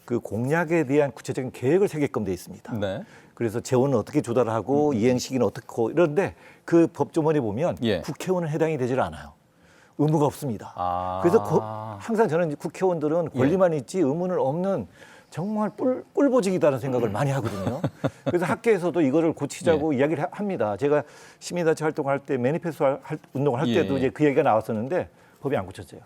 그 공약에 대한 구체적인 계획을 세게끔 돼 있습니다. 네. 그래서 재원은 어떻게 조달하고 이행 시기는 어떻고 이런데 그 법조문에 보면 예. 국회의원은 해당이 되질 않아요. 의무가 없습니다. 아. 그래서 항상 저는 국회의원들은 권리만 있지 의무는 없는 정말 꿀보직이다는 생각을 많이 하거든요. 그래서 학계에서도 이거를 고치자고 이야기를 합니다. 제가 시민단체 활동할 때 매니페스토 운동을 할 때도 이제 그 얘기가 나왔었는데 법이 안 고쳐져요.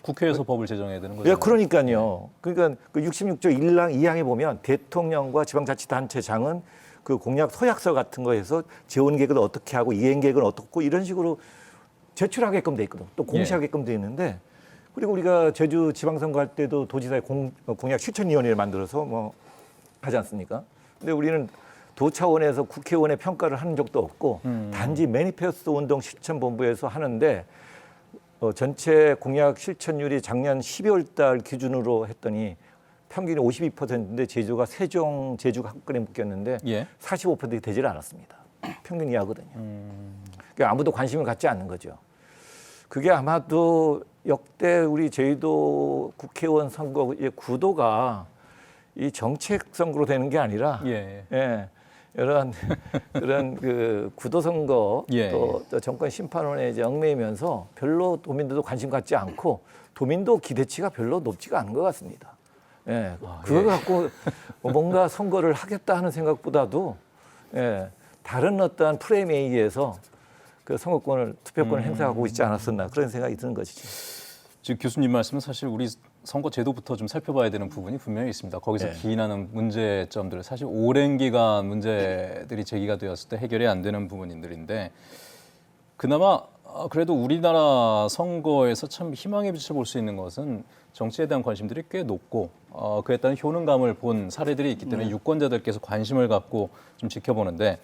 국회에서 법을 제정해야 되는 거죠. 예, 그러니까요. 그러니까 그 66조 1랑 2항에 보면 대통령과 지방자치단체장은 그 공약 서약서 같은 거에서 재원 계획을 어떻게 하고 이행 계획은 어떻고 이런 식으로 제출하게끔 돼 있거든. 또 공시하게끔 돼 있는데 그리고 우리가 제주 지방선거 할 때도 도지사의 공약 실천위원회를 만들어서 뭐 하지 않습니까? 근데 우리는 도 차원에서 국회의원의 평가를 하는 적도 없고 단지 매니페스토 운동 실천본부에서 하는데 전체 공약 실천율이 작년 12월 달 기준으로 했더니 평균이 52%인데 제주가 세종 제주가 한건에 묶였는데 예. 45%가 되질 않았습니다. 평균 이하거든요. 그러니까 아무도 관심을 갖지 않는 거죠. 그게 아마도 역대 우리 제주도 국회의원 선거의 구도가 이 정책 선거로 되는 게 아니라 예. 이런 그런 그 구도 선거 예. 또 정권 심판원에 이제 얽매이면서 별로 도민들도 관심 갖지 않고 도민도 기대치가 별로 높지가 않은 것 같습니다. 예. 그거 갖고 뭔가 선거를 하겠다 하는 생각보다도 다른 어떠한 프레임에 의해서 그 선거권을 투표권을 행사하고 있지 않았었나 그런 생각이 드는 것이죠. 지금 교수님 말씀은 사실 우리 선거 제도부터 좀 살펴봐야 되는 부분이 분명히 있습니다. 거기서 기인하는 문제점들을 사실 오랜 기간 문제들이 제기가 되었을 때 해결이 안 되는 부분들인데 그나마 그래도 우리나라 선거에서 참 희망의 빛을 볼 수 있는 것은 정치에 대한 관심들이 꽤 높고 그에 따른 효능감을 본 사례들이 있기 때문에 유권자들께서 관심을 갖고 좀 지켜보는데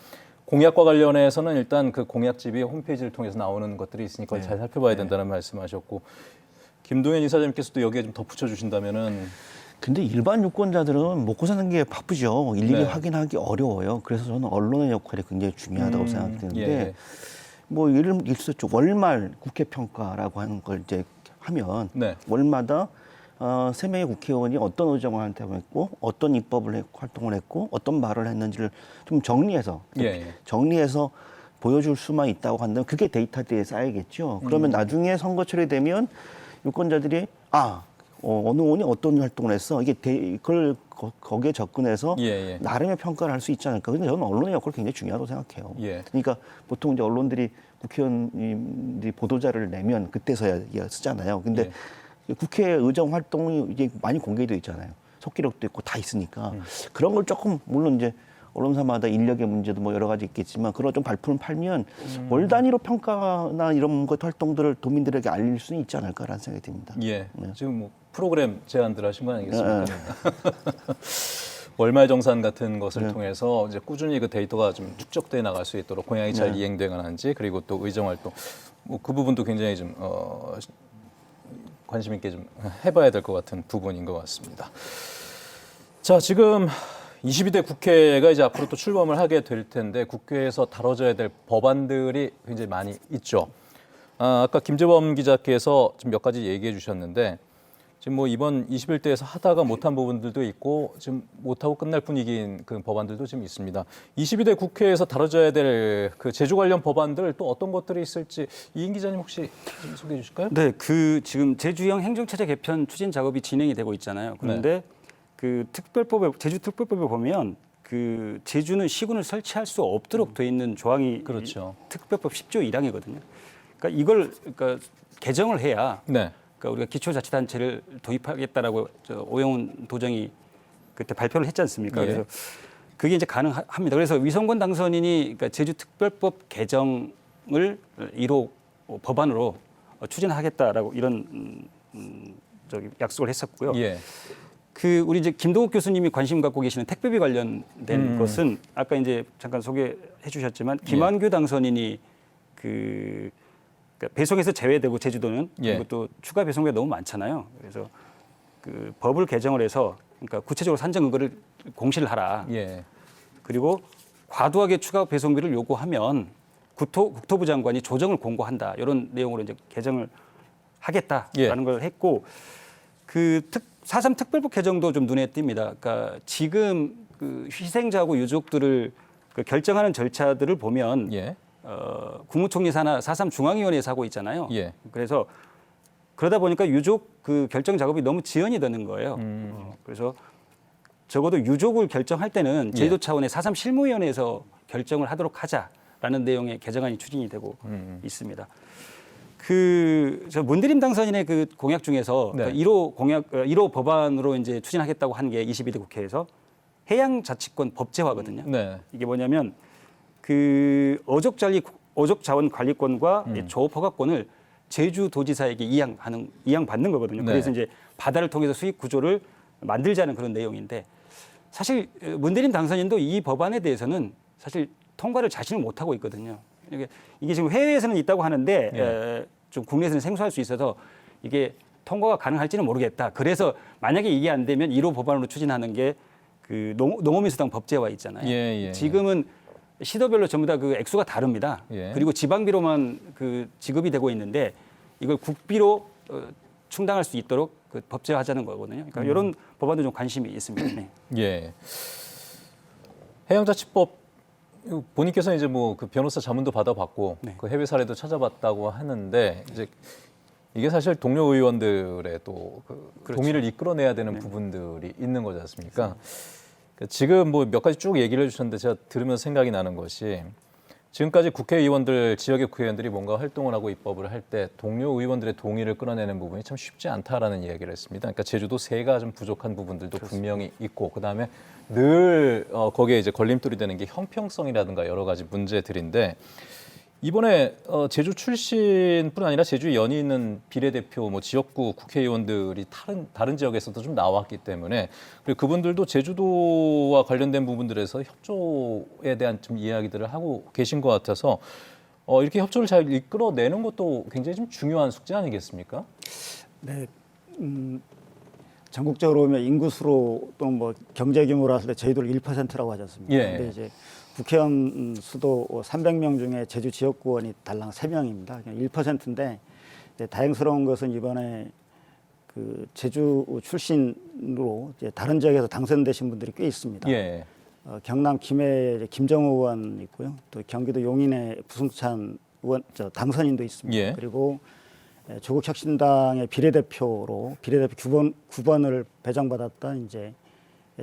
공약과 관련해서는 일단 그 공약집이 홈페이지를 통해서 나오는 것들이 있으니까 잘 살펴봐야 된다는 말씀하셨고 김동연 이사장님께서도 여기에 좀 덧붙여 주신다면은 근데 일반 유권자들은 먹고 사는 게 바쁘죠. 일일이 네. 확인하기 어려워요. 그래서 저는 언론의 역할이 굉장히 중요하다고 생각되는데 예. 뭐 예를 들어서 월말 국회 평가라고 하는 걸 이제 하면 네. 월마다 3명의 국회의원이 어떤 의정을 했고 어떤 입법을 활동을 했고 어떤 말을 했는지를 좀 정리해서 예. 정리해서 보여줄 수만 있다고 한다면 그게 데이터들에 쌓이겠죠. 그러면 나중에 선거철이 되면 유권자들이 어느 의원이 어떤 활동을 했어 이게 그걸 거기에 접근해서 예. 나름의 평가를 할 수 있지 않을까. 근데 저는 언론의 역할이 굉장히 중요하다고 생각해요. 예. 그러니까 보통 이제 언론들이 국회의원들이 보도자를 내면 그때서야 쓰잖아요. 근데 국회 의정 활동이 이제 많이 공개되어 있잖아요. 속기록도 있고 다 있으니까 그런 걸 조금 물론 이제 언론사마다 인력의 문제도 뭐 여러 가지 있겠지만 그런 좀 발품을 팔면 월 단위로 평가나 이런 것 활동들을 도민들에게 알릴 수는 있지 않을까라는 생각이 듭니다. 예. 네. 지금 뭐 프로그램 제안들 하신 거 아니겠습니까? 월말 정산 같은 것을 통해서 이제 꾸준히 그 데이터가 좀 축적돼 나갈 수 있도록 공약이 잘 이행되가는지 그리고 또 의정 활동 뭐 그 부분도 굉장히 좀 관심 있게 좀 해봐야 될 것 같은 부분인 것 같습니다. 자, 지금 22대 국회가 이제 앞으로 또 출범을 하게 될 텐데 국회에서 다뤄져야 될 법안들이 굉장히 많이 있죠. 아까 김재범 기자께서 지금 몇 가지 얘기해 주셨는데 지금 뭐 이번 21대에서 하다가 못한 부분들도 있고 지금 못하고 끝날 분위기인 그 법안들도 지금 있습니다. 22대 국회에서 다뤄져야 될 그 제주 관련 법안들 또 어떤 것들이 있을지 이인 기자님 혹시 좀 소개해 주실까요? 네, 그 지금 제주형 행정체제 개편 추진 작업이 진행이 되고 있잖아요. 그런데 그 제주 특별법에 보면 그 제주는 시군을 설치할 수 없도록 돼 있는 조항이 그렇죠. 특별법 10조 1항이거든요. 그러니까 이걸 개정을 해야 네. 그러니까 우리가 기초자치단체를 도입하겠다라고 오영훈 도정이 그때 발표를 했지 않습니까? 예. 그래서 그게 이제 가능합니다. 그래서 위성권 당선인이 그러니까 제주특별법 개정을 1호 법안으로 추진하겠다라고 이런 약속을 했었고요. 예. 그 우리 이제 김동욱 교수님이 관심 갖고 계시는 택배비 관련된 것은 아까 이제 잠깐 소개해 주셨지만 김한규 당선인이 그러니까 배송에서 제외되고 제주도는 그리고 또 추가 배송비가 너무 많잖아요. 그래서 그 법을 개정을 해서 그러니까 구체적으로 산정 근거를 공시를 하라. 예. 그리고 과도하게 추가 배송비를 요구하면 국토부 장관이 조정을 공고한다. 이런 내용으로 이제 개정을 하겠다라는 걸 했고 그 4.3 특별법 개정도 좀 눈에 띕니다. 그러니까 지금 그 희생자하고 유족들을 그 결정하는 절차들을 보면 국무총리 산하 4.3 중앙위원회에서 하고 있잖아요. 그래서 그러다 보니까 유족 그 결정 작업이 너무 지연이 되는 거예요. 그래서 적어도 유족을 결정할 때는 제도 차원의 4.3 실무위원회에서 결정을 하도록 하자라는 내용의 개정안이 추진이 되고 있습니다. 저 문드림 당선인의 그 공약 중에서 1호 법안으로 이제 추진하겠다고 한 게 22대 국회에서 해양자치권 법제화거든요. 이게 뭐냐면 그 어족자원관리권과 조업 허가권을 제주도지사에게 이양받는 거거든요. 그래서 이제 바다를 통해서 수익 구조를 만들자는 그런 내용인데 사실 문대림 당선인도 이 법안에 대해서는 사실 통과를 자신을 못하고 있거든요. 이게 지금 해외에서는 있다고 하는데 좀 국내에서는 생소할 수 있어서 이게 통과가 가능할지는 모르겠다. 그래서 만약에 이게 안 되면 1호 법안으로 추진하는 게 그 농어민수당 법제화 있잖아요. 지금은 시도별로 전부 다 그 액수가 다릅니다. 그리고 지방비로만 그 지급이 되고 있는데 이걸 국비로 충당할 수 있도록 그 법제화하자는 거거든요. 그러니까 이런 법안도 좀 관심이 있습니다. 해양자치법 본인께서는 이제 뭐 그 변호사 자문도 받아봤고 그 해외 사례도 찾아봤다고 하는데 이제 이게 사실 동료 의원들의 또 그 동의를 이끌어내야 되는 부분들이 있는 거지 않습니까? 지금 뭐 몇 가지 쭉 얘기를 해주셨는데 제가 들으면서 생각이 나는 것이 지금까지 국회의원들, 지역의 국회의원들이 뭔가 활동을 하고 입법을 할 때 동료 의원들의 동의를 끌어내는 부분이 참 쉽지 않다라는 이야기를 했습니다. 그러니까 제주도 세가 좀 부족한 부분들도 분명히 있고 그다음에 늘 거기에 이제 걸림돌이 되는 게 형평성이라든가 여러 가지 문제들인데 이번에 제주 출신뿐 아니라 제주 연이 있는 비례대표, 뭐 지역구 국회의원들이 다른 지역에서도 좀 나왔기 때문에 그리고 그분들도 제주도와 관련된 부분들에서 협조에 대한 좀 이야기들을 하고 계신 것 같아서 이렇게 협조를 잘 이끌어내는 것도 굉장히 좀 중요한 숙제 아니겠습니까? 네, 전국적으로 보면 인구수로 또 뭐 경제 규모로 봤을 때 저희들 1%라고 하지 않습니까? 예. 근데 이제 국회의원 수도 300명 중에 제주 지역구원이 달랑 3명입니다. 1%인데 다행스러운 것은 이번에 그 제주 출신으로 이제 다른 지역에서 당선되신 분들이 꽤 있습니다. 예. 경남 김해에 김정우 의원 있고요. 또 경기도 용인에 부승찬 의원 당선인도 있습니다. 예. 그리고 조국혁신당의 비례대표 9번을 배정받았던 이제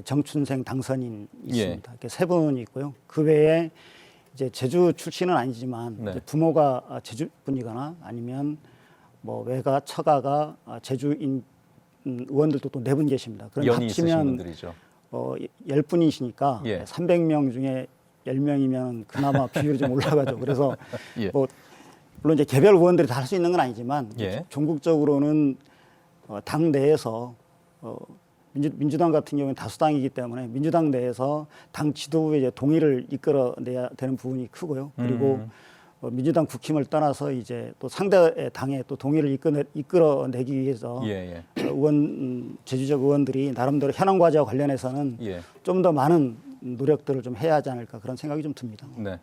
정춘생 당선인 있습니다. 이렇게 세 분이 있고요. 그 외에 이제 제주 출신은 아니지만 네. 이제 부모가 제주 분이거나 아니면 뭐 외가 처가가 제주인 의원들도 또 4분 계십니다. 그럼 연이 있으신 합치면 분들이죠. 10분이시니까 예. 300명 중에 10명이면 그나마 비율이 좀 올라가죠. 그래서 예. 뭐 물론 이제 개별 의원들이 다 할 수 있는 건 아니지만 예. 전국적으로는 당 내에서 민주당 같은 경우는 다수당이기 때문에 민주당 내에서 당 지도부의 이제 동의를 이끌어내야 되는 부분이 크고요. 그리고 민주당 국힘을 떠나서 이제 또 상대 당의 또 동의를 이끌어내기 위해서 예. 제주적 의원들이 나름대로 현안 과제와 관련해서는 예. 좀 더 많은 노력들을 좀 해야 하지 않을까 그런 생각이 좀 듭니다. 네.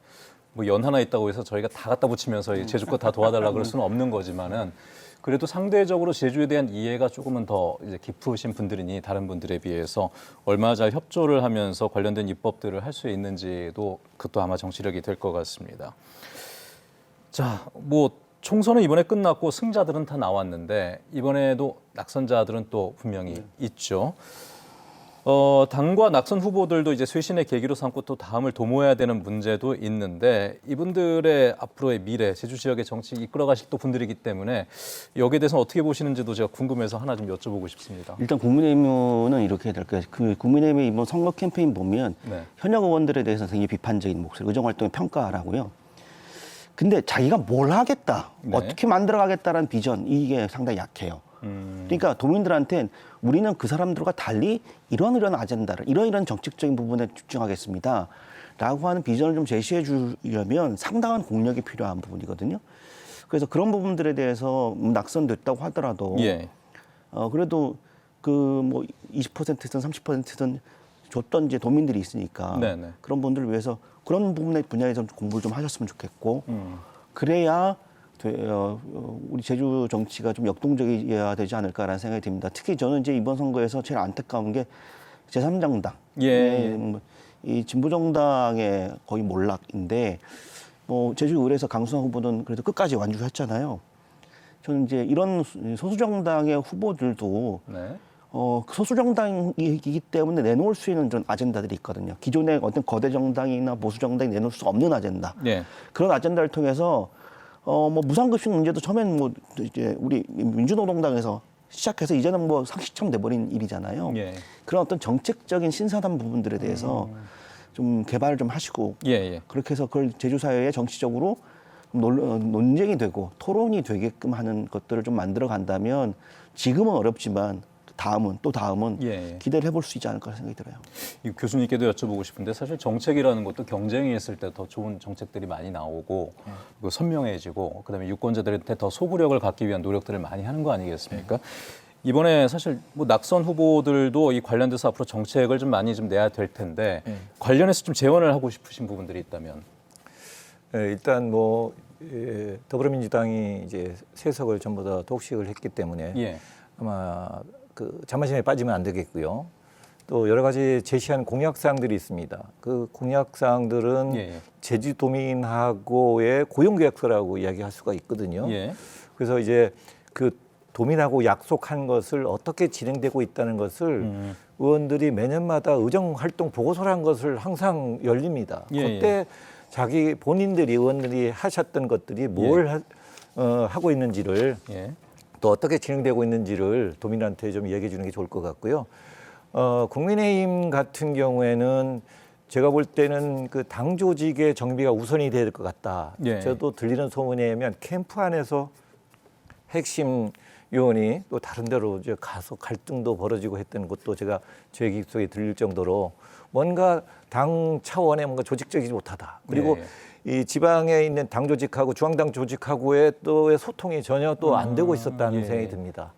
뭐 연 하나 있다고 해서 저희가 다 갖다 붙이면서 이 제주 거 다 도와달라 그럴 수는 없는 거지만은 그래도 상대적으로 제주에 대한 이해가 조금은 더 이제 깊으신 분들이니 다른 분들에 비해서 얼마나 잘 협조를 하면서 관련된 입법들을 할 수 있는지도 그것도 아마 정치력이 될 것 같습니다. 자, 뭐 총선은 이번에 끝났고 승자들은 다 나왔는데 이번에도 낙선자들은 또 분명히 있죠. 당과 낙선 후보들도 이제 쇄신의 계기로 삼고 또 다음을 도모해야 되는 문제도 있는데 이분들의 앞으로의 미래, 제주 지역의 정치 이끌어가실 또 분들이기 때문에 여기에 대해서 어떻게 보시는지도 제가 궁금해서 하나 좀 여쭤보고 싶습니다. 일단 국민의힘은 이렇게 해야 될까요? 그 국민의힘의 이번 선거 캠페인 보면 네. 현역 의원들에 대해서 굉장히 비판적인 목소리, 의정활동의 평가라고요. 근데 자기가 뭘 하겠다, 네. 어떻게 만들어가겠다라는 비전, 이게 상당히 약해요. 그러니까 도민들한테는 우리는 그 사람들과 달리 이런 아젠다를, 이런 정책적인 부분에 집중하겠습니다 라고 하는 비전을 좀 제시해 주려면 상당한 공력이 필요한 부분이거든요. 그래서 그런 부분들에 대해서 낙선됐다고 하더라도 예. 그래도 그 뭐 20%든 30%든 줬던 이제 도민들이 있으니까 네네. 그런 분들을 위해서 그런 부분의 분야에서 공부를 좀 하셨으면 좋겠고 그래야 우리 제주 정치가 좀 역동적이어야 되지 않을까라는 생각이 듭니다. 특히 저는 이제 이번 선거에서 제일 안타까운 게 제3정당, 예. 이 진보정당의 거의 몰락인데 뭐 제주의회에서 강수환 후보는 그래도 끝까지 완주를 했잖아요. 저는 이제 이런 소수정당의 후보들도 네. 소수정당이기 때문에 내놓을 수 있는 그런 아젠다들이 있거든요. 기존의 어떤 거대 정당이나 보수 정당이 내놓을 수 없는 아젠다. 예. 그런 아젠다를 통해서 뭐 무상급식 문제도 처음엔 뭐 이제 우리 민주노동당에서 시작해서 이제는 뭐 상식처럼 돼버린 일이잖아요. 예. 그런 어떤 정책적인 신사단 부분들에 대해서 좀 개발을 좀 하시고 예. 그렇게 해서 그걸 제주 사회에 정치적으로 논쟁이 되고 토론이 되게끔 하는 것들을 좀 만들어 간다면 지금은 어렵지만 다음은 예. 기대를 해볼 수 있지 않을까 생각이 들어요. 이 교수님께도 여쭤보고 싶은데 사실 정책이라는 것도 경쟁이 있을 때 더 좋은 정책들이 많이 나오고 그리고 선명해지고 그다음에 유권자들한테 더 소구력을 갖기 위한 노력들을 많이 하는 거 아니겠습니까? 이번에 사실 뭐 낙선 후보들도 이 관련돼서 앞으로 정책을 좀 많이 좀 내야 될 텐데 관련해서 좀 재원을 하고 싶으신 부분들이 있다면 일단 뭐 더불어민주당이 이제 세석을 전부 다 독식을 했기 때문에 예. 아마 그 자만심에 빠지면 안 되겠고요. 또 여러 가지 제시한 공약사항들이 있습니다. 그 공약사항들은 예. 제주도민하고의 고용계약서라고 이야기할 수가 있거든요. 예. 그래서 이제 그 도민하고 약속한 것을 어떻게 진행되고 있다는 것을 의원들이 매년마다 의정활동 보고서라는 것을 항상 열립니다. 예. 그때 자기 본인들이 의원들이 하셨던 것들이 뭘 하고 있는지를 예. 또 어떻게 진행되고 있는지를 도민한테 좀 얘기해 주는 게 좋을 것 같고요. 국민의힘 같은 경우에는 제가 볼 때는 그 당 조직의 정비가 우선이 될 것 같다. 예. 저도 들리는 소문에 의하면 캠프 안에서 핵심 요원이 또 다른 데로 이제 가서 갈등도 벌어지고 했던 것도 제가 제 귀 속에 들릴 정도로 뭔가 당 차원의 뭔가 조직적이지 못하다. 그리고 이 지방에 있는 당 조직하고 중앙당 조직하고의 또의 소통이 전혀 또 안 되고 있었다는 예. 생각이 듭니다.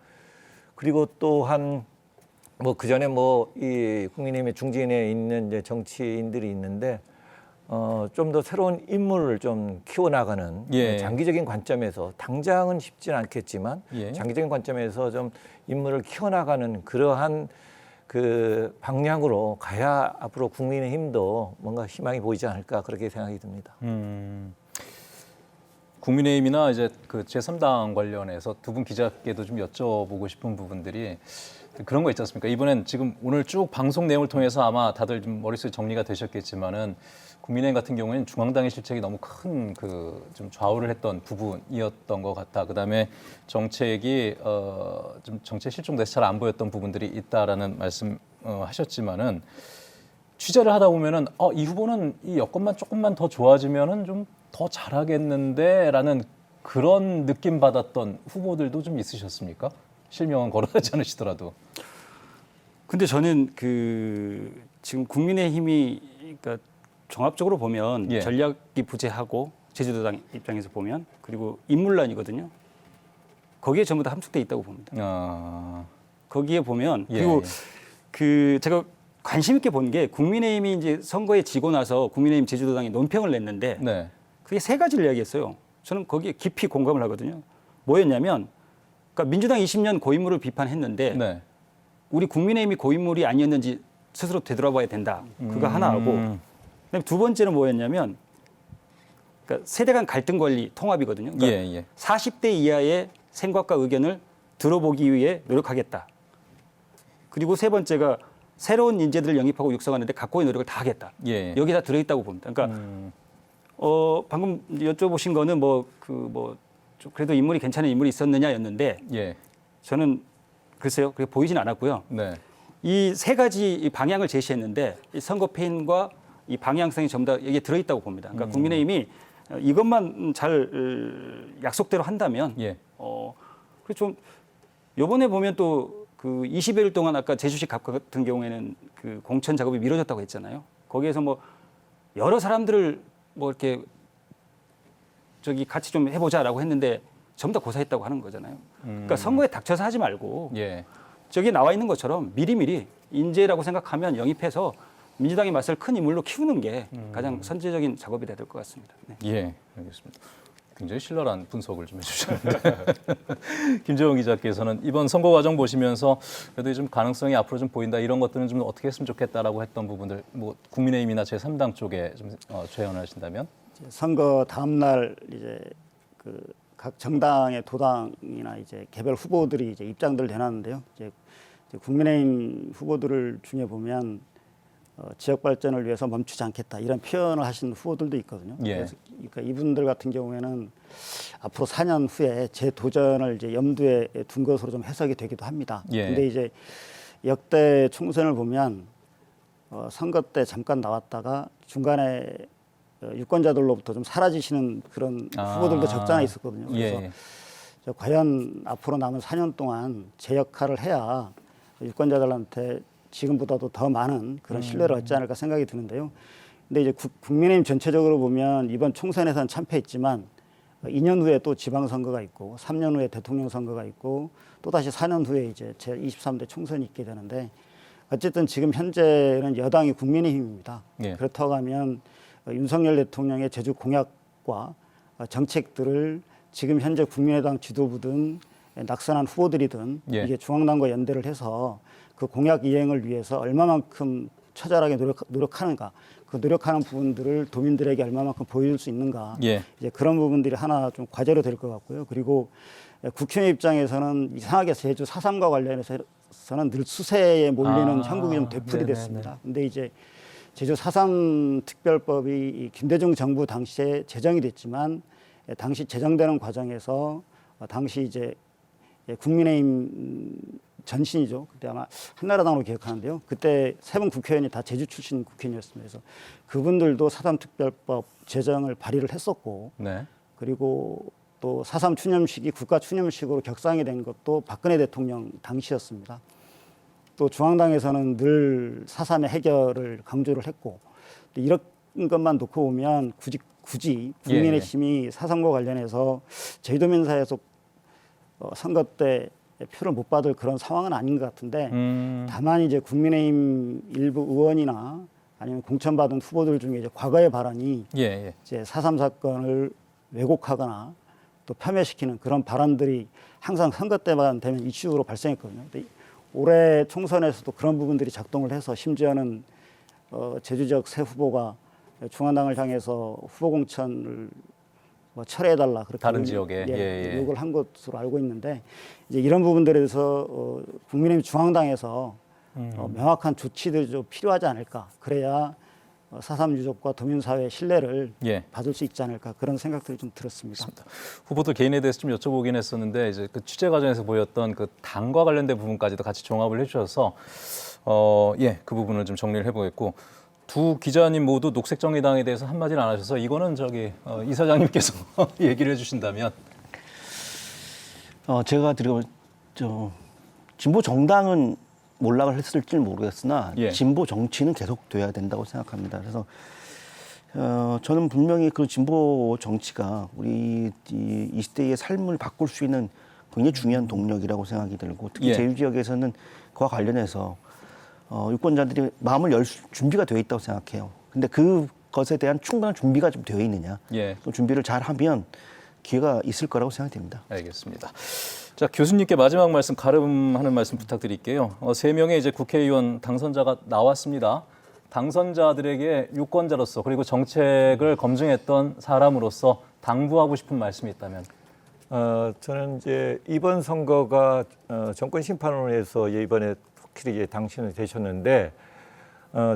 그리고 또한 뭐 그 전에 뭐 이 국민의힘의 중진에 있는 이제 정치인들이 있는데 좀 더 새로운 인물을 좀 키워나가는 예. 장기적인 관점에서 당장은 쉽지는 않겠지만 예. 장기적인 관점에서 좀 인물을 키워나가는 그러한 그 방향으로 가야 앞으로 국민의힘도 뭔가 희망이 보이지 않을까 그렇게 생각이 듭니다. 국민의힘이나 이제 그 제3당 관련해서 두 분 기자께도 좀 여쭤보고 싶은 부분들이 그런 거 있지 않습니까? 이번엔 지금 오늘 쭉 방송 내용을 통해서 아마 다들 좀 머릿속에 정리가 되셨겠지만은 국민의힘 같은 경우에는 중앙당의 실책이 너무 큰 그 좀 좌우를 했던 부분이었던 것 같다. 그다음에 정책이 좀 정책 실종돼서 잘 안 보였던 부분들이 있다라는 말씀 하셨지만은 취재를 하다 보면은 이 후보는 이 여건만 조금만 더 좋아지면은 좀 더 잘하겠는데라는 그런 느낌 받았던 후보들도 좀 있으셨습니까? 실명은 거론하지 않으시더라도. 근데 저는 그 지금 국민의힘이 그러니까 종합적으로 보면 예. 전략이 부재하고 제주도당 입장에서 보면 그리고 인물난이거든요. 거기에 전부 다 함축돼 있다고 봅니다. 거기에 보면 예, 그리고 예. 그 제가 관심 있게 본 게 국민의힘이 이제 선거에 지고 나서 국민의힘 제주도당이 논평을 냈는데 네. 그게 세 가지를 이야기했어요. 저는 거기에 깊이 공감을 하거든요. 뭐였냐면 그러니까 민주당 20년 고인물을 비판했는데 네. 우리 국민의힘이 고인물이 아니었는지 스스로 되돌아봐야 된다. 그거 하나하고 그다음에 두 번째는 뭐였냐면 그러니까 세대 간 갈등 관리 통합이거든요. 그러니까 예, 예. 40대 이하의 생각과 의견을 들어보기 위해 노력하겠다. 그리고 세 번째가 새로운 인재들을 영입하고 육성하는데 각고의 노력을 다 하겠다. 예. 여기 다 들어있다고 봅니다. 그러니까 방금 여쭤보신 거는 좀 그래도 인물이 괜찮은 인물이 있었느냐였는데 예. 저는 글쎄요, 그렇게 보이진 않았고요. 네. 이 세 가지 이 방향을 제시했는데 이 선거 패인과 이 방향성이 전부 다 여기에 들어있다고 봅니다. 그러니까 국민의힘이 이것만 잘 약속대로 한다면, 예. 그리고 좀 이번에 보면 또 그 20여일 동안 아까 제주시 갑 같은 경우에는 그 공천 작업이 미뤄졌다고 했잖아요. 거기에서 뭐 여러 사람들을 뭐 이렇게 저기 같이 좀 해보자라고 했는데 전부 다 고사했다고 하는 거잖아요. 그러니까 선거에 닥쳐서 하지 말고 예. 저기 나와 있는 것처럼 미리미리 인재라고 생각하면 영입해서 민주당이 맞설 큰 인물로 키우는 게 가장 선제적인 작업이 돼야 될 것 같습니다. 네. 예. 알겠습니다. 굉장히 신랄한 분석을 좀 해주셨는데 김재원 기자께서는 이번 선거 과정 보시면서 그래도 좀 가능성이 앞으로 좀 보인다 이런 것들은 좀 어떻게 했으면 좋겠다라고 했던 부분들 뭐 국민의힘이나 제3당 쪽에 좀 제언을 하신다면 선거 다음 날 이제 그 각 정당의 도당이나 이제 개별 후보들이 이제 입장들 내놨는데요. 이제 국민의힘 후보들을 중에 보면 지역 발전을 위해서 멈추지 않겠다 이런 표현을 하신 후보들도 있거든요. 예. 그래서 그러니까 이분들 같은 경우에는 앞으로 4년 후에 재도전을 이제 염두에 둔 것으로 좀 해석이 되기도 합니다. 예. 근데 이제 역대 총선을 보면 선거 때 잠깐 나왔다가 중간에 유권자들로부터 좀 사라지시는 그런 후보들도 적지 않아 있었거든요. 그래서 예. 과연 앞으로 남은 4년 동안 제 역할을 해야 유권자들한테 지금보다도 더 많은 그런 신뢰를 얻지 않을까 생각이 드는데요. 근데 이제 국민의힘 전체적으로 보면 이번 총선에서는 참패했지만 2년 후에 또 지방선거가 있고 3년 후에 대통령 선거가 있고 또 다시 4년 후에 이제 제23대 총선이 있게 되는데 어쨌든 지금 현재는 여당이 국민의힘입니다. 예. 그렇다고 하면 윤석열 대통령의 제주 공약과 정책들을 지금 현재 국민의당 지도부든 낙선한 후보들이든 예. 이게 중앙당과 연대를 해서 그 공약 이행을 위해서 얼마만큼 처절하게 노력하는가, 그 노력하는 부분들을 도민들에게 얼마만큼 보여줄 수 있는가, 예. 이제 그런 부분들이 하나 좀 과제로 될 것 같고요. 그리고 국힘의 입장에서는 이상하게 제주 4.3과 관련해서는 늘 수세에 몰리는 형국이 좀 되풀이 됐습니다. 근데 이제 제주 4.3 특별법이 이 김대중 정부 당시에 제정이 됐지만 당시 제정되는 과정에서 당시 이제 국민의힘 전신이죠. 그때 아마 한나라당으로 기억하는데요. 그때 세 분 국회의원이 다 제주 출신 국회의원이었습니다. 그래서 그분들도 4.3 특별법 제정을 발의를 했었고, 네. 그리고 또 4.3 추념식이 국가 추념식으로 격상이 된 것도 박근혜 대통령 당시였습니다. 또 중앙당에서는 늘 4.3의 해결을 강조를 했고, 이런 것만 놓고 보면 굳이 국민의힘이 4.3과 관련해서 제주도민사에서 선거 때 표를 못 받을 그런 상황은 아닌 것 같은데, 다만 이제 국민의힘 일부 의원이나 아니면 공천받은 후보들 중에 이제 과거의 발언이 이제 4.3 사건을 왜곡하거나 또 폄훼시키는 그런 발언들이 항상 선거 때만 되면 이슈로 발생했거든요. 근데 올해 총선에서도 그런 부분들이 작동을 해서 심지어는 제주 지역 새 후보가 중앙당을 향해서 후보 공천을 뭐 철회해달라 그렇게 다른 지역에 요구를 한 것으로 알고 있는데, 이제 이런 부분들에 대해서 국민의힘 중앙당에서 명확한 조치들이 좀 필요하지 않을까. 그래야 4.3 유족과 도민사회의 신뢰를 받을 수 있지 않을까, 그런 생각들이 좀 들었습니다. 그렇습니다. 후보들 개인에 대해서 좀 여쭤보긴 했었는데, 이제 그 취재 과정에서 보였던 그 당과 관련된 부분까지도 같이 종합을 해주셔서 그 부분을 좀 정리를 해보겠고, 두 기자님 모두 녹색정의당에 대해서 한마디는 안 하셔서 이거는 이사장님께서 얘기를 해주신다면. 제가 진보 정당은 몰락을 했을지는 모르겠으나 진보 정치는 계속 돼야 된다고 생각합니다. 그래서 저는 분명히 그 진보 정치가 우리 이 시대의 삶을 바꿀 수 있는 굉장히 중요한 동력이라고 생각이 들고, 특히 제주 지역에서는 그와 관련해서 유권자들이 마음을 열 준비가 되어 있다고 생각해요. 근데 그것에 대한 충분한 준비가 좀 되어 있느냐, 또 준비를 잘 하면 기회가 있을 거라고 생각됩니다. 알겠습니다. 자, 교수님께 마지막 말씀, 가름하는 말씀 부탁드릴게요. 3명의 이제 국회의원 당선자가 나왔습니다. 당선자들에게 유권자로서 그리고 정책을 검증했던 사람으로서 당부하고 싶은 말씀이 있다면? 저는 이제 이번 선거가 정권 심판원에서 이번에 특히 당선이 되셨는데,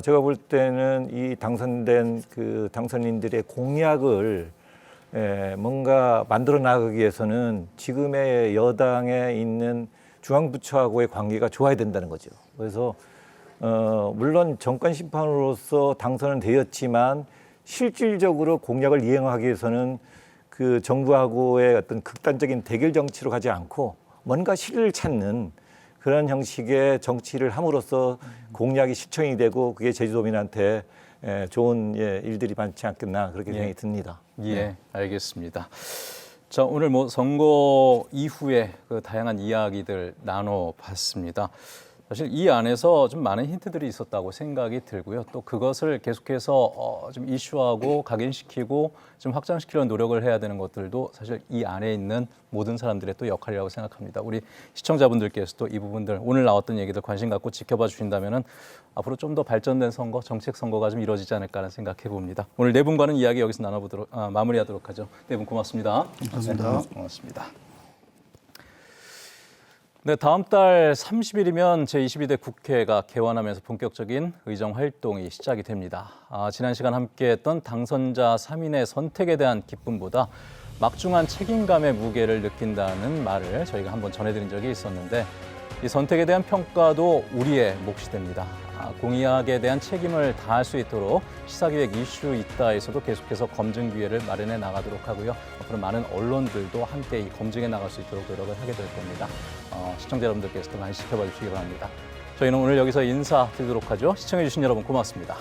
제가 볼 때는 이 당선된 그 당선인들의 공약을 뭔가 만들어 나가기 위해서는 지금의 여당에 있는 중앙부처하고의 관계가 좋아야 된다는 거죠. 그래서 물론 정권 심판으로서 당선은 되었지만 실질적으로 공약을 이행하기 위해서는 그 정부하고의 어떤 극단적인 대결 정치로 가지 않고 뭔가 실을 찾는 그런 형식의 정치를 함으로써 공약이 실천이 되고 그게 제주도민한테 좋은 일들이 많지 않겠나, 그렇게 생각이 듭니다. 알겠습니다. 자, 오늘 선거 이후에 그 다양한 이야기들 나눠봤습니다. 사실 이 안에서 좀 많은 힌트들이 있었다고 생각이 들고요. 또 그것을 계속해서 좀 이슈하고 각인시키고 좀 확장시키려는 노력을 해야 되는 것들도 사실 이 안에 있는 모든 사람들의 또 역할이라고 생각합니다. 우리 시청자분들께서도 이 부분들, 오늘 나왔던 얘기들 관심 갖고 지켜봐 주신다면은 앞으로 좀 더 발전된 선거, 정책 선거가 좀 이루어지지 않을까 하는 생각해 봅니다. 오늘 네 분과는 이야기 여기서 마무리하도록 하죠. 네 분 고맙습니다. 감사합니다. 고맙습니다. 네, 다음 달 30일이면 제22대 국회가 개원하면서 본격적인 의정 활동이 시작이 됩니다. 지난 시간 함께했던 당선자 3인의 선택에 대한 기쁨보다 막중한 책임감의 무게를 느낀다는 말을 저희가 한번 전해드린 적이 있었는데, 이 선택에 대한 평가도 우리의 몫이 됩니다. 공약에 대한 책임을 다할 수 있도록 시사기획 이슈 있다에서도 계속해서 검증 기회를 마련해 나가도록 하고요. 앞으로 많은 언론들도 함께 이 검증해 나갈 수 있도록 노력을 하게 될 겁니다. 시청자 여러분들께서도 많이 지켜봐 주시기 바랍니다. 저희는 오늘 여기서 인사드리도록 하죠. 시청해 주신 여러분 고맙습니다.